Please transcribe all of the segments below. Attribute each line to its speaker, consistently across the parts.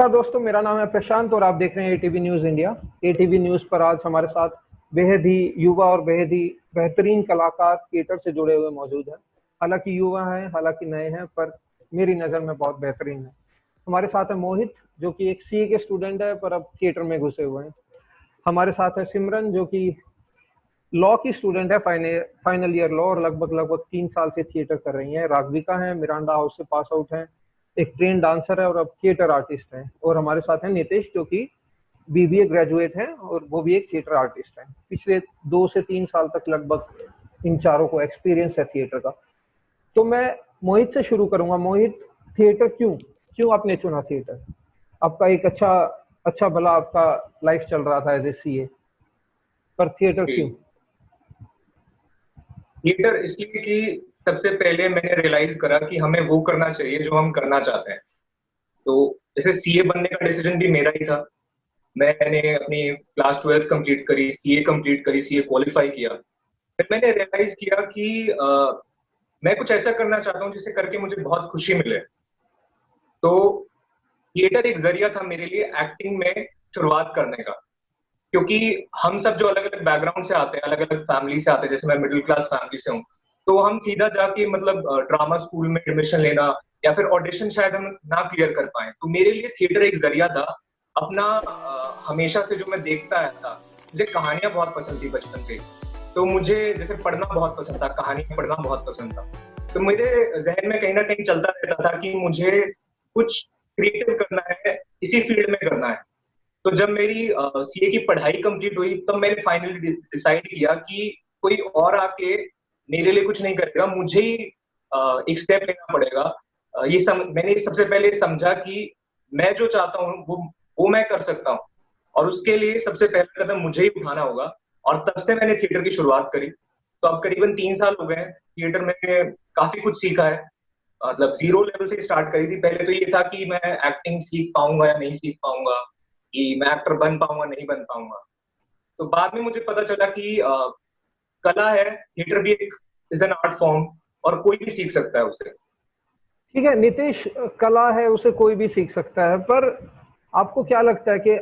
Speaker 1: नमस्कार दोस्तों, मेरा नाम है प्रशांत और आप देख रहे हैं ATV news India. ATV news पर आज हमारे साथ बेहद ही युवा और बेहद ही बेहतरीन कलाकार थिएटर से जुड़े हुए मौजूद हैं। हालांकि युवा हैं, हालांकि नए हैं, पर मेरी नज़र में बहुत बेहतरीन है। हमारे साथ है मोहित, जो कि एक सीए के स्टूडेंट है पर अब थिएटर में घुसे हुए हैं। हमारे साथ है सिमरन, जो कि लॉ की स्टूडेंट है, फाइनल ईयर लॉ, और लगभग लगभग 3 साल से थिएटर कर रही हैं। राघविका है, मिरांडा हाउस से पास आउट है, एक ट्रेन डांसर है और अब थिएटर आर्टिस्ट है। और हमारे साथ है नितेश, जो कि बीबीए ग्रेजुएट है और वो भी एक थिएटर आर्टिस्ट है। पिछले 2 से 3 साल तक लगभग इन चारों को एक्सपीरियंस है थिएटर का। तो मैं मोहित से शुरू करूंगा। मोहित, थिएटर क्यों क्यों आपने चुना थिएटर? आपका एक अच्छा अच्छा भला आपका लाइफ चल रहा था एज ए सीए, पर थिएटर क्यों?
Speaker 2: थिएटर इसलिए कि सबसे पहले मैंने रियलाइज करा कि हमें वो करना चाहिए जो हम करना चाहते हैं। तो जैसे सीए बनने का डिसीजन भी मेरा ही था। मैंने अपनी क्लास 12th कंप्लीट करी, सीए कंप्लीट करी, सीए क्वालिफाई किया। फिर मैंने रियलाइज किया कि मैं कुछ ऐसा करना चाहता हूँ जिससे करके मुझे बहुत खुशी मिले। तो थिएटर एक जरिया था मेरे लिए एक्टिंग में शुरुआत करने का, क्योंकि हम सब जो अलग अलग बैकग्राउंड से आते हैं, अलग अलग फैमिली से आते हैं, जैसे मैं मिडिल क्लास फैमिली से हूँ, तो हम सीधा जाके मतलब ड्रामा स्कूल में एडमिशन लेना या फिर ऑडिशन शायद हम ना क्लियर कर पाए। तो मेरे लिए थिएटर एक जरिया था अपना। हमेशा से जो मैं देखता आया था, मुझे कहानियां बहुत पसंद थी बचपन से। तो मुझे जैसे पढ़ना बहुत पसंद था, कहानी पढ़ना बहुत पसंद था। तो मेरे जहन में कहीं ना कहीं चलता रहता था कि मुझे कुछ क्रिएटिव करना है, इसी फील्ड में करना है। तो जब मेरी सीए की पढ़ाई कंप्लीट हुई, तब मैंने फाइनली डिसाइड किया कि कोई और आके मेरे लिए कुछ नहीं करेगा, मुझे ही एक स्टेप लेना पड़ेगा। मैंने सबसे पहले समझा कि मैं जो चाहता हूँ वो मैं कर सकता हूँ, और उसके लिए सबसे पहला कदम मुझे ही उठाना होगा। और तब से मैंने थिएटर की शुरुआत करी। तो अब करीबन 3 साल हो गए हैं थिएटर में। काफी कुछ सीखा है, मतलब जीरो लेवल से स्टार्ट करी थी। पहले तो ये था कि मैं एक्टिंग सीख पाऊंगा या नहीं सीख पाऊंगा, कि मैं एक्टर बन पाऊंगा नहीं बन पाऊंगा। तो बाद में मुझे पता चला कि कला है, थिएटर भी एक इज एन आर्ट फॉर्म, और कोई भी सीख सकता है उसे।
Speaker 1: ठीक है नितेश, कला है, उसे कोई भी सीख सकता है, पर आपको क्या लगता है कि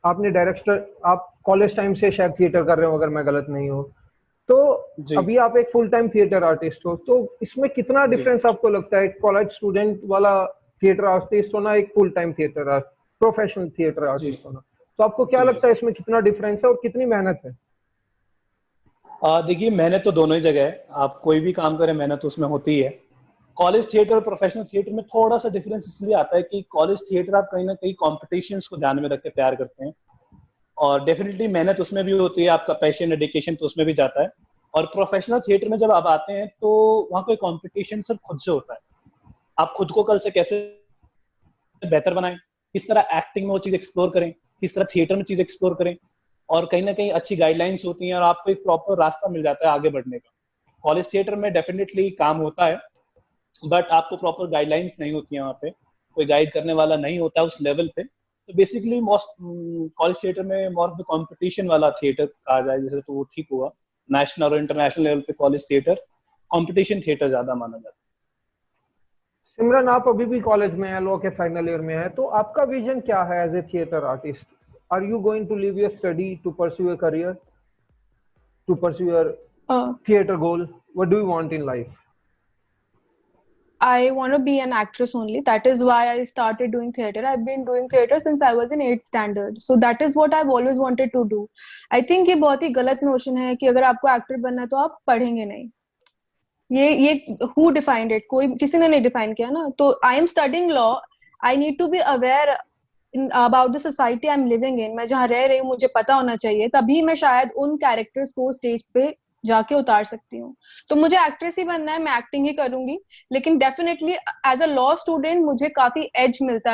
Speaker 1: आपने डायरेक्टर, आप कॉलेज टाइम से शायद थिएटर कर रहे हो अगर मैं गलत नहीं हूँ, तो
Speaker 3: जी
Speaker 1: अभी आप एक फुल टाइम थिएटर आर्टिस्ट हो, तो इसमें कितना
Speaker 3: जी
Speaker 1: डिफरेंस आपको लगता है? कॉलेज स्टूडेंट वाला थिएटर आर्टिस्ट होना, एक full time theatre professional theatre
Speaker 3: जी
Speaker 1: आर्टिस्ट होना, तो आपको क्या
Speaker 3: जी
Speaker 1: लगता है इसमें कितना डिफरेंस है और कितनी मेहनत है?
Speaker 3: देखिए, मेहनत तो दोनों ही जगह है। आप कोई भी काम करें, मेहनत तो उसमें होती ही है। कॉलेज थिएटर और प्रोफेशनल थिएटर में थोड़ा सा डिफरेंस इसलिए आता है कि कॉलेज थिएटर आप कहीं ना कहीं कॉम्पिटिशन्स को ध्यान में रख के तैयार करते हैं, और डेफिनेटली मेहनत उसमें भी होती है, आपका पैशन डेडिकेशन तो उसमें भी जाता है। और प्रोफेशनल थिएटर में जब आप आते हैं तो वहाँ कोई कॉम्पिटिशन सिर्फ खुद से होता है। आप खुद को कल से कैसे बेहतर बनाएं, किस तरह एक्टिंग में वो चीज एक्सप्लोर करें, किस तरह थिएटर में चीज एक्सप्लोर करें, और कहीं ना कहीं अच्छी गाइडलाइंस होती हैं और आपको एक प्रॉपर रास्ता मिल जाता है आगे बढ़ने का। कॉलेज थिएटर में डेफिनेटली काम होता है, बट आपको प्रॉपर गाइडलाइंस नहीं होती है, वहाँ पे कोई गाइड करने वाला नहीं होता उस लेवल पे। तो बेसिकली मोस्ट कॉलेज थिएटर में मोर ऑफ द कंपटीशन वाला थिएटर कहा जाए जैसे, तो वो ठीक हुआ। नेशनल और इंटरनेशनल लेवल पे कॉलेज थिएटर कंपटीशन थिएटर ज्यादा माना जाता
Speaker 1: सिमरन, आप अभी भी कॉलेज में है, लॉ के फाइनल ईयर में है, तो आपका विजन क्या है as a theatre artist? Are you going to leave your study to pursue your career, to pursue your
Speaker 4: Uh,
Speaker 1: theater goal? What do you want in life?
Speaker 4: I want to be an actress only. That is why I started doing theater. I've been doing theater since I was in 8th standard. So that is what I've always wanted to do. I think ये बहुत ही गलत notion है कि अगर आपको actor बनना है तो आप पढ़ेंगे नहीं। ये who defined it? कोई किसी ने नहीं डिफाइन किया ना। तो I am studying law. I need to be aware about the society I'm living in. मैं जहाँ रह रही हूँ मुझे पता होना चाहिए, तभी मैं शायद उन कैरेक्टर्स को स्टेज पे जाके उतार सकती हूँ। तो मुझे एक्ट्रेस ही बनना है, मैं एक्टिंग ही करूंगी, लेकिन definitely as a law student मुझे काफी एज मिलता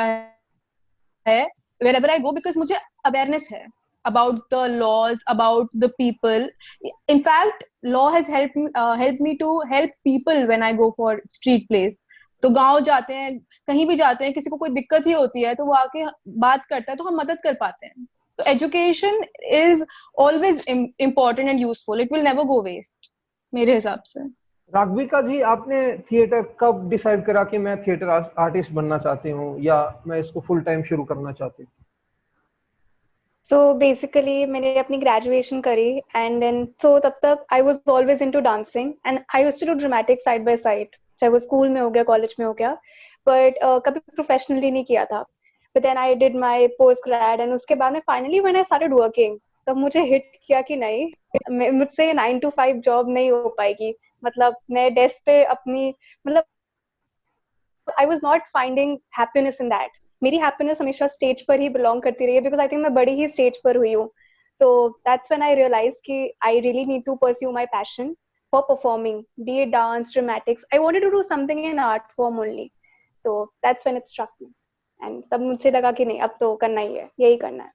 Speaker 4: है wherever I go, because मुझे अवेयरनेस है about the laws, about the people. In fact, law has helped me to help people when I go for street plays. तो गांव जाते हैं, कहीं भी जाते हैं, किसी को कोई दिक्कत ही होती है तो वो आके बात करता है तो हम मदद कर पाते हैं। तो education is always important and useful, it will never go waste मेरे हिसाब से।
Speaker 1: राघविका जी, आपने थिएटर कब डिसाइड करा कि मैं थिएटर आर्टिस्ट बनना चाहती हूँ या मैं इसको फुल टाइम शुरू करना चाहती हूँ?
Speaker 5: सो बेसिकली मैंने अपनी ग्रेजुएशन करी एंड देन सो तब तक I was always into dancing and I used to do dramatic side by side, चाहे वो स्कूल में हो गया कॉलेज में हो गया, बट कभी प्रोफेशनली नहीं किया था. But then I did my post grad and उसके बाद में finally when I started working, तब मुझे हिट किया कि नहीं, मुझसे 9 to 5 जॉब नहीं हो पाएगी. मतलब मैं डेस्क पे अपनी, मतलब I was not finding happiness in that. मेरी हैप्पीनेस हमेशा स्टेज पर ही बिलोंग करती रही है बिकॉज आई थिंक मैं बड़ी ही स्टेज पर हुई हूँ. तो दैट्स व्हेन आई रियलाइज कि I really need to pursue my passion for performing, be it dance, dramatics. I wanted to do something in art form only. तो that's when it struck me and तब मुझे लगा कि नहीं, अब तो करना ही है, यही करना है.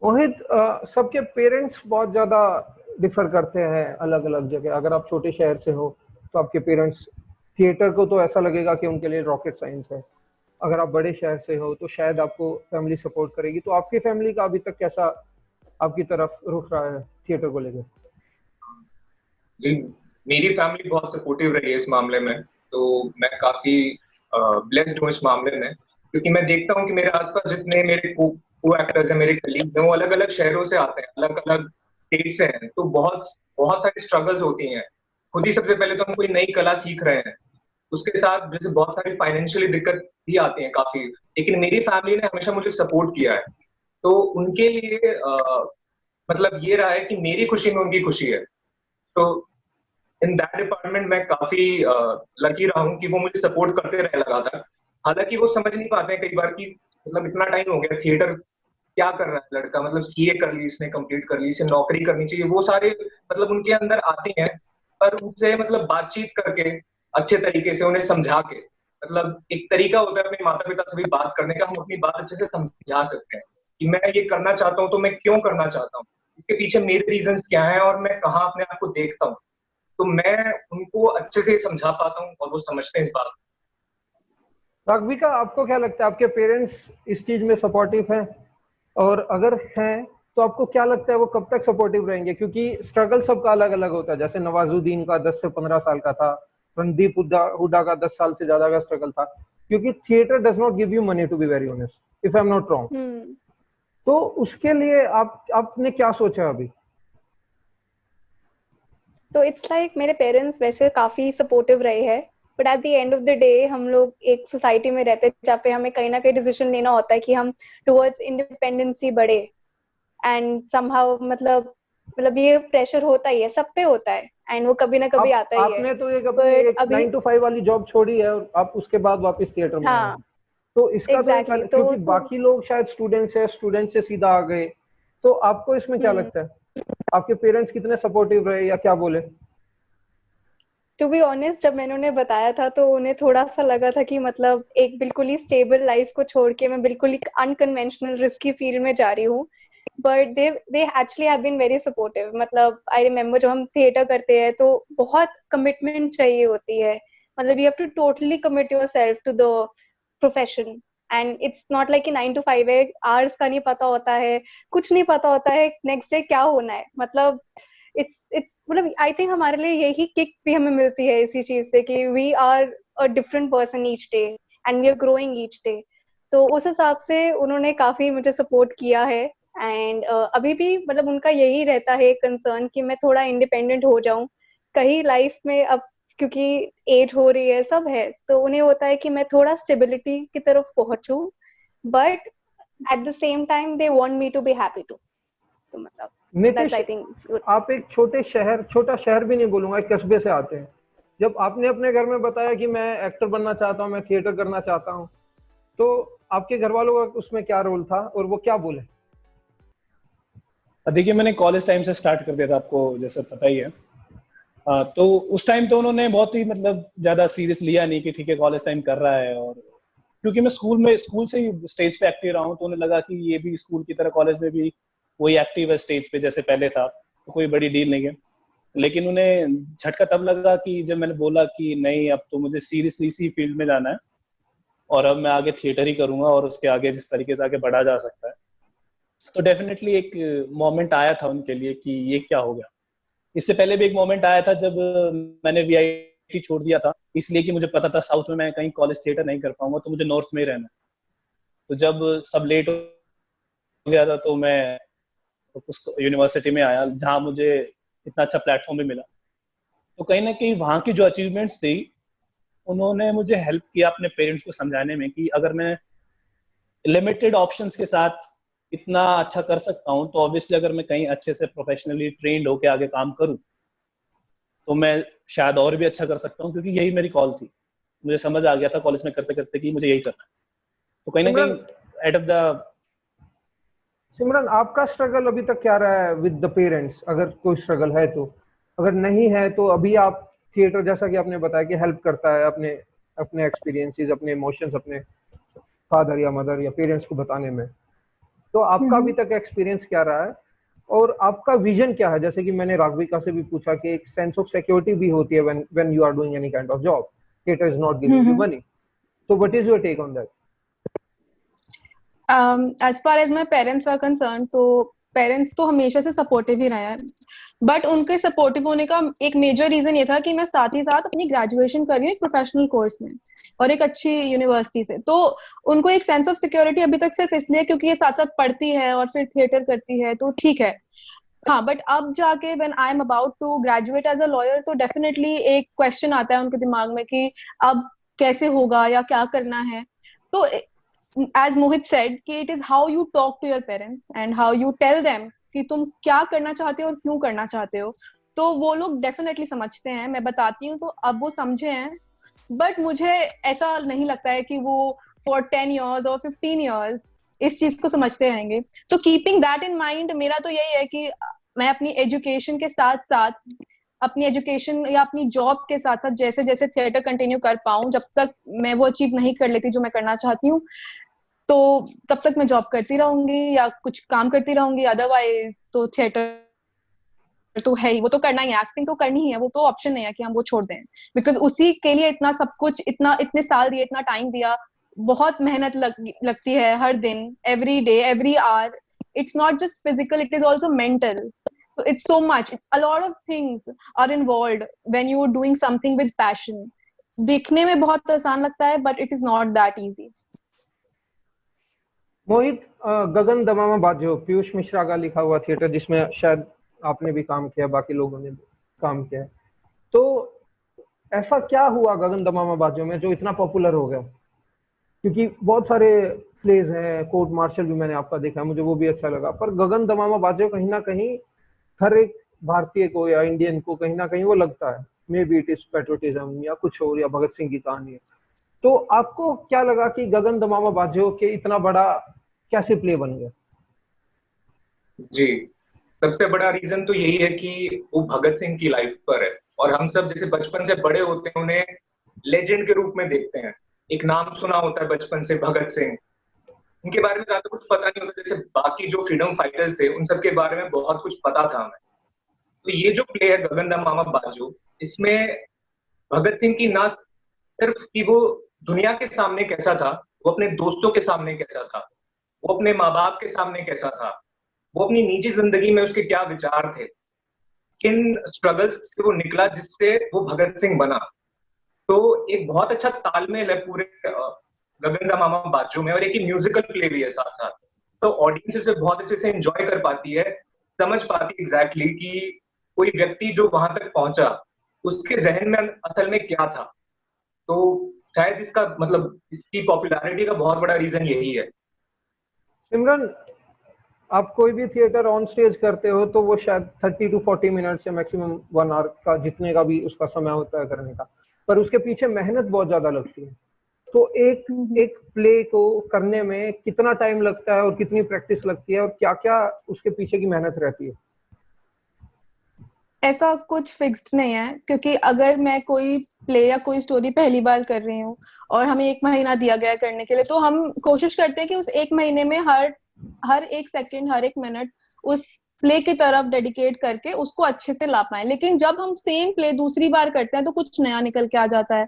Speaker 1: मोहित, सबके पेरेंट्स बहुत ज्यादा डिफर करते हैं अलग अलग जगह. अगर आप छोटे शहर से हो तो आपके पेरेंट्स थिएटर को तो ऐसा लगेगा कि उनके लिए रॉकेट साइंस है. अगर आप बड़े शहर से हो तो शायद आपको फैमिली सपोर्ट करेगी. तो आपकी फैमिली का अभी तक कैसा आपकी तरफ रुख रहा है थिएटर को लेकर?
Speaker 2: जी, मेरी फैमिली बहुत सपोर्टिव रही है इस मामले में. तो मैं काफी ब्लेस्ड हूँ इस मामले में, क्योंकि मैं देखता हूँ कि मेरे आसपास जितने मेरे को एक्टर्स हैं, मेरे कलीग्स हैं, वो अलग अलग शहरों से आते हैं, अलग अलग स्टेट से हैं. तो बहुत बहुत सारी स्ट्रगल्स होती हैं. खुद ही सबसे पहले तो हम कोई नई कला सीख रहे हैं, उसके साथ जैसे बहुत सारी फाइनेंशियली दिक्कत भी आती है काफी. लेकिन मेरी फैमिली ने हमेशा मुझे सपोर्ट किया है. तो उनके लिए मतलब ये रहा है कि मेरी खुशी में उनकी खुशी है. तो इन दैट डिपार्टमेंट मैं काफी लकी रहा हूँ कि वो मुझे सपोर्ट करते रहे लगातार. हालांकि वो समझ नहीं पाते हैं कई बार कि मतलब इतना टाइम हो गया, थिएटर क्या कर रहा है लड़का, मतलब सीए कर ली इसने, कंप्लीट कर ली, इसे नौकरी करनी चाहिए, वो सारे मतलब उनके अंदर आते हैं. पर उनसे मतलब बातचीत करके, अच्छे तरीके से उन्हें समझा के, मतलब एक तरीका होता है अपने माता पिता से भी बात करने का, हम अपनी बात अच्छे से समझा सकते हैं कि मैं ये करना चाहता हूँ तो मैं क्यों करना चाहता हूँ, इसके पीछे मेरे रीजंस क्या हैं और मैं कहाँ अपने आप को देखता हूँ. तो मैं उनको अच्छे से समझा पाता हूँ और वो समझते हैं इस बात.
Speaker 1: राघविका, आपको क्या लगता है, आपके पेरेंट्स इस चीज में सपोर्टिव हैं? और अगर हैं तो आपको क्या लगता है वो कब तक सपोर्टिव रहेंगे? क्योंकि स्ट्रगल सबका अलग अलग होता है. जैसे नवाजुद्दीन का 10 से 15 साल का था, रणदीप हुड्डा का 10 साल से ज्यादा का स्ट्रगल था, क्योंकि theatre does not give you money, to be very honest, if I am not wrong. तो उसके लिए आपने क्या सोचा अभी?
Speaker 5: तो इट्स लाइक मेरे पेरेंट्स वैसे काफी सपोर्टिव रहे हैं, but at the end of the day हम लोग एक सोसाइटी में रहते हैं जहाँ पे हमें कहीं ना कहीं डिसीजन लेना होता है कि हम टुवर्ड्स इंडिपेंडेंसी बढ़े. एंड समहाउ मतलब ये प्रेशर होता ही है, सब पे होता है एंड वो कभी ना कभी आता ही है.
Speaker 1: आपने तो एक 9 to 5 वाली जॉब छोड़ी है और आप उसके बाद वापस थिएटर में आए. तो इसका
Speaker 5: exactly,
Speaker 1: तो क्योंकि बाकी लोग शायद स्टूडेंट्स है, स्टूडेंट से सीधा आ गए, तो आपको इसमें क्या लगता है, आपके पेरेंट्स कितने सपोर्टिव रहे या क्या बोले?
Speaker 5: टू बी ऑनेस्ट, जब मैंने उन्हें बताया था तो उन्हें थोड़ा सा लगा था कि मतलब एक बिल्कुल ही स्टेबल लाइफ को छोड़ के मैं बिल्कुल ही अनकन्वेंशनल रिस्की फील्ड में जा रही हूँ. But they actually have been very supportive. मतलब आई रिमेम्बर जब हम थिएटर करते हैं तो बहुत कमिटमेंट चाहिए होती है. मतलब you have to totally commit yourself to the profession and it's not like कि 9 to 5 है, आवर्स का नहीं पता होता है, कुछ नहीं पता होता है नेक्स्ट डे क्या होना है. मतलब इट्स मतलब आई थिंक हमारे लिए यही किक भी हमें मिलती है इसी चीज से कि we are a different person each day and we are growing each day. तो उस हिसाब से उन्होंने काफी मुझे सपोर्ट किया है एंड अभी भी मतलब उनका यही रहता है कंसर्न कि मैं थोड़ा इंडिपेंडेंट हो जाऊं कहीं लाइफ में. अब क्योंकि एज हो रही है, सब है, तो उन्हें होता है कि मैं थोड़ा स्टेबिलिटी की तरफ पहुंचूं, but at the same time they want me to be happy too. तो मतलब
Speaker 1: नितिश, आप एक छोटा शहर भी नहीं बोलूंगा, एक कस्बे से आते हैं. जब आपने अपने घर में बताया कि मैं एक्टर बनना चाहता हूँ, मैं थिएटर करना चाहता हूँ, तो आपके घर वालों का उसमें क्या रोल था और वो क्या बोले?
Speaker 3: देखिए, मैंने कॉलेज टाइम से स्टार्ट कर दिया था, आपको जैसे पता ही है. तो उस टाइम तो उन्होंने बहुत ही मतलब ज्यादा सीरियस लिया नहीं कि ठीक है कॉलेज टाइम कर रहा है. और क्योंकि मैं स्कूल से ही स्टेज पे एक्टिव रहा हूँ, तो उन्हें लगा कि ये भी स्कूल की तरह कॉलेज में भी वही एक्टिव है स्टेज पे जैसे पहले था, तो कोई बड़ी डील नहीं है. लेकिन उन्हें झटका तब लगा कि जब मैंने बोला कि नहीं, अब तो मुझे सीरियसली इसी फील्ड में जाना है और अब मैं आगे थिएटर ही करूंगा और उसके आगे जिस तरीके से आगे बढ़ा जा सकता है. तो डेफिनेटली एक मोमेंट आया था उनके लिए कि ये क्या हो गया. इससे पहले भी एक मोमेंट आया था जब मैंने वीआईपी ही छोड़ दिया था, इसलिए कि मुझे पता था साउथ में मैं कहीं कॉलेज थिएटर नहीं कर पाऊंगा, तो मुझे नॉर्थ में ही रहना। तो जब सब लेट हो गया था तो मैं उस यूनिवर्सिटी में आया जहाँ मुझे इतना अच्छा प्लेटफॉर्म भी मिला। तो कहीं ना कहीं वहाँ की जो अचीवमेंट्स थी उन्होंने मुझे हेल्प किया अपने पेरेंट्स को समझाने में कि अगर मैं लिमिटेड ऑप्शंस के साथ इतना अच्छा कर सकता हूँ, तो ऑब्वियसली अगर मैं कहीं अच्छे से प्रोफेशनली ट्रेंड होके आगे काम करूँ तो मैं शायद और भी अच्छा कर सकता हूँ, क्योंकि यही मेरी कॉल थी। मुझे समझ आ गया था कॉलेज में करते करते कि मुझे यही करना है। तो कहीं ना कहीं एट ऑफ द
Speaker 1: सिमरन, आपका स्ट्रगल अभी तक क्या रहा है विद द पेरेंट्स, अगर कोई स्ट्रगल है तो? अगर नहीं है तो अभी आप थिएटर, जैसा कि आपने बताया कि हेल्प करता है अपने अपने एक्सपीरियंसेस, अपने इमोशंस अपने फादर या मदर या पेरेंट्स को बताने में, तो आपका अभी तक एक्सपीरियंस क्या रहा है और आपका विजन क्या है? जैसे कि मैंने राघविका से भी पूछा कि एक सेंस ऑफ सिक्योरिटी भी होती है when you are doing any kind of job, theatre is not giving you money, तो what is your take on that?
Speaker 4: As far as my parents are concerned, तो पेरेंट्स तो हमेशा से supportive ही रहे हैं, बट उनके सपोर्टिव होने का एक मेजर रीजन ये था कि मैं साथ ही साथ अपनी ग्रेजुएशन कर रही हूँ एक प्रोफेशनल कोर्स में और एक अच्छी यूनिवर्सिटी से। तो उनको एक सेंस ऑफ सिक्योरिटी अभी तक सिर्फ इसलिए क्योंकि ये साथ साथ पढ़ती है और फिर थिएटर करती है, तो ठीक है। हाँ, बट अब जाके when I am about to graduate as a lawyer, तो डेफिनेटली एक क्वेश्चन आता है उनके दिमाग में कि अब कैसे होगा या क्या करना है। तो as Mohit said कि it is how you talk to your parents and how you tell them कि तुम क्या करना चाहते हो और क्यों करना चाहते हो, तो वो लोग डेफिनेटली समझते हैं। मैं बताती हूँ तो अब वो समझे हैं, बट मुझे ऐसा नहीं लगता है कि वो for 10 years और 15 years इस चीज को समझते रहेंगे। तो कीपिंग दैट इन माइंड, मेरा तो यही है कि मैं अपनी एजुकेशन के साथ साथ, अपनी एजुकेशन या अपनी जॉब के साथ साथ जैसे जैसे थिएटर कंटिन्यू कर पाऊं, जब तक मैं वो अचीव नहीं कर लेती जो मैं करना चाहती हूँ, तो तब तक मैं जॉब करती रहूंगी या कुछ काम करती रहूंगी। अदरवाइज तो थिएटर तो है ही, वो तो करना ही है, एक्टिंग तो करनी ही है, वो तो ऑप्शन नहीं है कि हम वो छोड़ दें, बिकॉज उसी के लिए इतना सब कुछ, इतने साल दिए, इतना टाइम दिया, बहुत मेहनत लगती है हर दिन, every day every hour. It's not just physical, it is also mental. So it's so much, a lot of things are involved when you are doing something with passion. देखने में बहुत आसान लगता है, but it is not that easy.
Speaker 1: मोहित, गगन दमामा बाजो, पीयूष मिश्रा का लिखा हुआ थिएटर जिसमें शायद आपने भी काम किया, बाकी लोगों ने भी काम किया, तो ऐसा क्या हुआ गगन दमामा बाजो में जो इतना पॉपुलर हो गया? क्योंकि बहुत सारे प्लेज हैं, कोर्ट मार्शल भी मैंने आपका देखा, मुझे वो भी अच्छा लगा, पर गगन दमामा बाजो कहीं ना कहीं हर एक भारतीय को या इंडियन को कहीं ना कहीं वो लगता है, may be it is patriotism या कुछ और, या भगत सिंह की कहानी है। तो आपको क्या लगा कि गगन दमामा बाजो के इतना बड़ा कैसे प्ले बन गया?
Speaker 2: जी, सबसे बड़ा रीजन तो यही है कि वो भगत सिंह की लाइफ पर है, और हम सब जैसे बचपन से बड़े होते हैं उन्हें लेजेंड के रूप में देखते हैं। एक नाम सुना होता है बचपन से, भगत सिंह, उनके बारे में ज्यादा कुछ पता नहीं होता, जैसे बाकी जो फ्रीडम फाइटर्स थे उन सबके बारे में बहुत कुछ पता था हमें। तो ये जो प्ले है गगन दमामा बाजो, इसमें भगत सिंह की ना सिर्फ कि वो दुनिया के सामने कैसा था, वो अपने दोस्तों के सामने कैसा था, वो अपने माँ बाप के सामने कैसा था, वो अपनी निजी जिंदगी में उसके क्या विचार थे, किन स्ट्रगल्स से वो निकला जिससे वो भगत सिंह बना। तो एक बहुत अच्छा तालमेल है पूरे गगन दमामा बाजो में, और एक म्यूजिकल प्ले भी है साथ साथ, तो ऑडियंस इसे बहुत अच्छे से एंजॉय कर पाती है, समझ पाती है एग्जैक्टली कि कोई व्यक्ति जो वहां तक पहुंचा उसके जहन में असल में क्या था। तो शायद इसका मतलब इसकी पॉपुलैरिटी का बहुत बड़ा रीजन यही है।
Speaker 1: सिमरन, आप कोई भी थिएटर ऑन स्टेज करते हो तो वो शायद 30 to 40 मिनट या मैक्सिमम 1 आवर का, जितने का भी उसका समय होता है करने का, पर उसके पीछे मेहनत बहुत ज्यादा लगती है। तो एक प्ले को करने में कितना टाइम लगता है और कितनी प्रैक्टिस लगती है और क्या क्या उसके पीछे की मेहनत रहती है?
Speaker 4: ऐसा कुछ फिक्स्ड नहीं है, क्योंकि अगर मैं कोई प्ले या कोई स्टोरी पहली बार कर रही हूँ और हमें 1 महीना दिया गया करने के लिए, तो हम कोशिश करते हैं कि उस 1 महीने में हर एक सेकंड, हर एक मिनट उस प्ले की तरफ डेडिकेट करके उसको अच्छे से ला पाए। लेकिन जब हम सेम प्ले दूसरी बार करते हैं तो कुछ नया निकल के आ जाता है,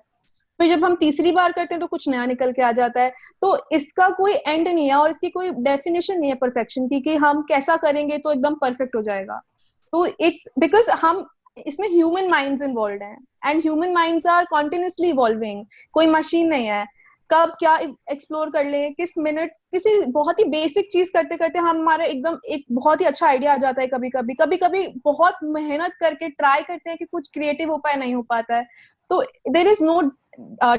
Speaker 4: फिर जब हम तीसरी बार करते हैं तो कुछ नया निकल के आ जाता है। तो इसका कोई एंड नहीं है और इसकी कोई डेफिनेशन नहीं है परफेक्शन की कि हम कैसा करेंगे तो एकदम परफेक्ट हो जाएगा। तो इट्स बिकॉज हम इसमें ह्यूमन माइंड्स इन्वॉल्व हैं and human minds are continuously evolving, कोई मशीन नहीं है। कब क्या एक्सप्लोर कर ले, किस मिनट किसी बहुत ही बेसिक चीज करते करते हमारे एकदम एक बहुत ही अच्छा आइडिया आ जाता है। कभी कभी बहुत मेहनत करके ट्राई करते हैं कि कुछ क्रिएटिव हो पाए, नहीं हो पाता है। तो there is no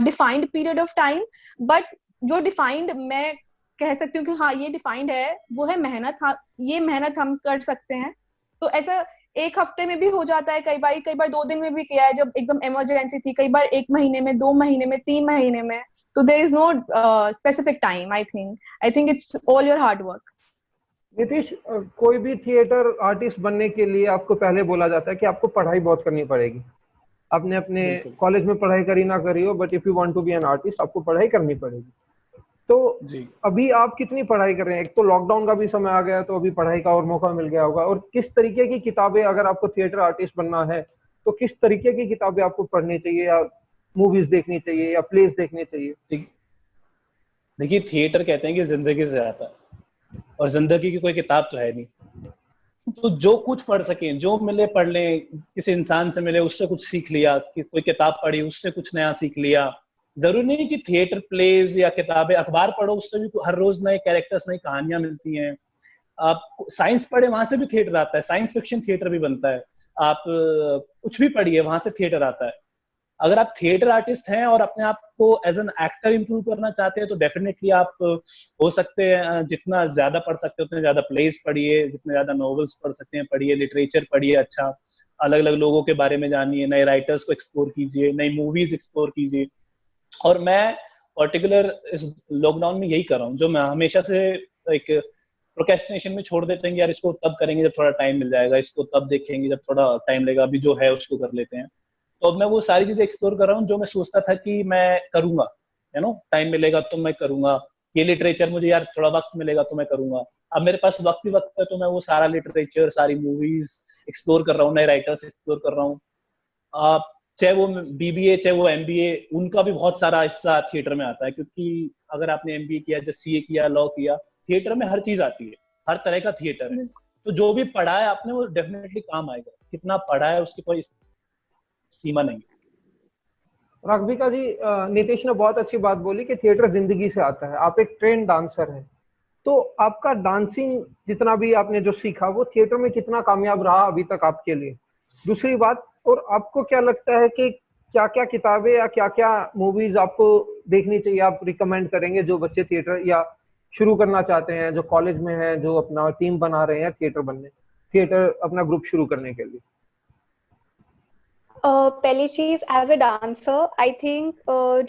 Speaker 4: defined period of time, but जो डिफाइंड मैं कह सकती हूँ कि हाँ ये डिफाइंड है, वो है मेहनत। हाँ ये मेहनत हम कर सकते हैं। तो ऐसा एक हफ्ते में भी हो जाता है, कई बार 2 दिन में भी किया है जब एकदम इमरजेंसी थी, कई बार 1 महीने में, 2 महीने में, 3 महीने में। तो there is no specific time. I think it's all your hard work.
Speaker 1: Nitish, कोई भी थिएटर आर्टिस्ट बनने के लिए आपको पहले बोला जाता है कि आपको पढ़ाई बहुत करनी पड़ेगी। आपने अपने कॉलेज में पढ़ाई करी ना करी हो, but if you want to be an artist आपको पढ़ाई करनी पड़ेगी। तो
Speaker 3: जी
Speaker 1: अभी आप कितनी पढ़ाई कर रहे हैं? एक तो लॉकडाउन का भी समय आ गया, तो अभी पढ़ाई का और मौका मिल गया होगा। और किस तरीके की किताबें, अगर आपको थिएटर आर्टिस्ट बनना है तो किस तरीके की किताबें आपको पढ़नी चाहिए, या मूवीज देखनी चाहिए, या प्लेस देखने चाहिए?
Speaker 3: देखिए, थिएटर कहते हैं कि जिंदगी से आता है, और जिंदगी की कोई किताब तो है नहीं। तो जो कुछ पढ़ सके, जो मिले पढ़ लें। किसी इंसान से मिले, उससे कुछ सीख लिया, कि कोई किताब पढ़ी उससे कुछ नया सीख लिया। जरूरी नहीं कि थिएटर प्लेज या किताबें, अखबार पढ़ो, उससे भी हर रोज नए कैरेक्टर्स, नई कहानियां मिलती हैं। आप साइंस पढ़े, वहां से भी थिएटर आता है, साइंस फिक्शन थिएटर भी बनता है। आप कुछ भी पढ़िए, वहां से थिएटर आता है। अगर आप थिएटर आर्टिस्ट हैं और अपने आप को एज एन एक्टर इंप्रूव करना चाहते हैं, तो डेफिनेटली आप हो सकते हैं जितना ज्यादा पढ़ सकते हैं उतने ज्यादा प्लेस पढ़िए, जितने ज्यादा नॉवेल्स पढ़ सकते हैं पढ़िए, लिटरेचर पढ़िए, अच्छा अलग अलग लोगों के बारे में जानिए, नए राइटर्स को एक्सप्लोर कीजिए, नई मूवीज एक्सप्लोर कीजिए। और मैं पर्टिकुलर इस लॉकडाउन में यही कर रहा हूँ, जो मैं हमेशा से एक प्रोक्रेस्टिनेशन में छोड़ देते हैं कि यार इसको तब करेंगे जब थोड़ा टाइम मिल जाएगा, इसको तब देखेंगे जब थोड़ा टाइम लगेगा, अभी जो है उसको कर लेते हैं। तो अब मैं वो सारी चीजें एक्सप्लोर कर रहा हूँ जो मैं सोचता था कि मैं करूंगा, टाइम मिलेगा तो मैं करूंगा। ये लिटरेचर मुझे यार थोड़ा वक्त मिलेगा तो मैं करूंगा। अब मेरे पास वक्त ही वक्त है, तो मैं वो सारा लिटरेचर, सारी मूवीज एक्सप्लोर कर रहा हूँ, नए राइटर्स एक्सप्लोर कर रहा हूँ। चाहे वो बीबीए, चाहे वो एमबीए, उनका भी बहुत सारा हिस्सा थिएटर में आता है। क्योंकि अगर आपने एमबीए किया, जैसे सीए किया, लॉ किया, थिएटर में हर चीज आती है, हर तरह का थिएटर है। तो जो भी पढ़ा है आपने, वो डेफिनेटली काम आएगा। कितना पढ़ा है उसकी कोई सीमा नहीं है।
Speaker 1: राघविका जी, नीतीश ने बहुत अच्छी बात बोली कि थिएटर जिंदगी से आता है। आप एक ट्रेन डांसर हैं, तो आपका डांसिंग जितना भी आपने जो सीखा, वो थिएटर में कितना कामयाब रहा अभी तक आपके लिए? दूसरी बात, और आपको क्या लगता है कि क्या क्या किताबें या क्या क्या मूवीज आपको देखनी चाहिए, आप रिकमेंड करेंगे जो बच्चे थिएटर या शुरू करना चाहते हैं, जो कॉलेज में हैं, जो अपना टीम बना रहे हैं थिएटर अपना ग्रुप शुरू करने के लिए?
Speaker 5: पहली चीज, as a dancer I think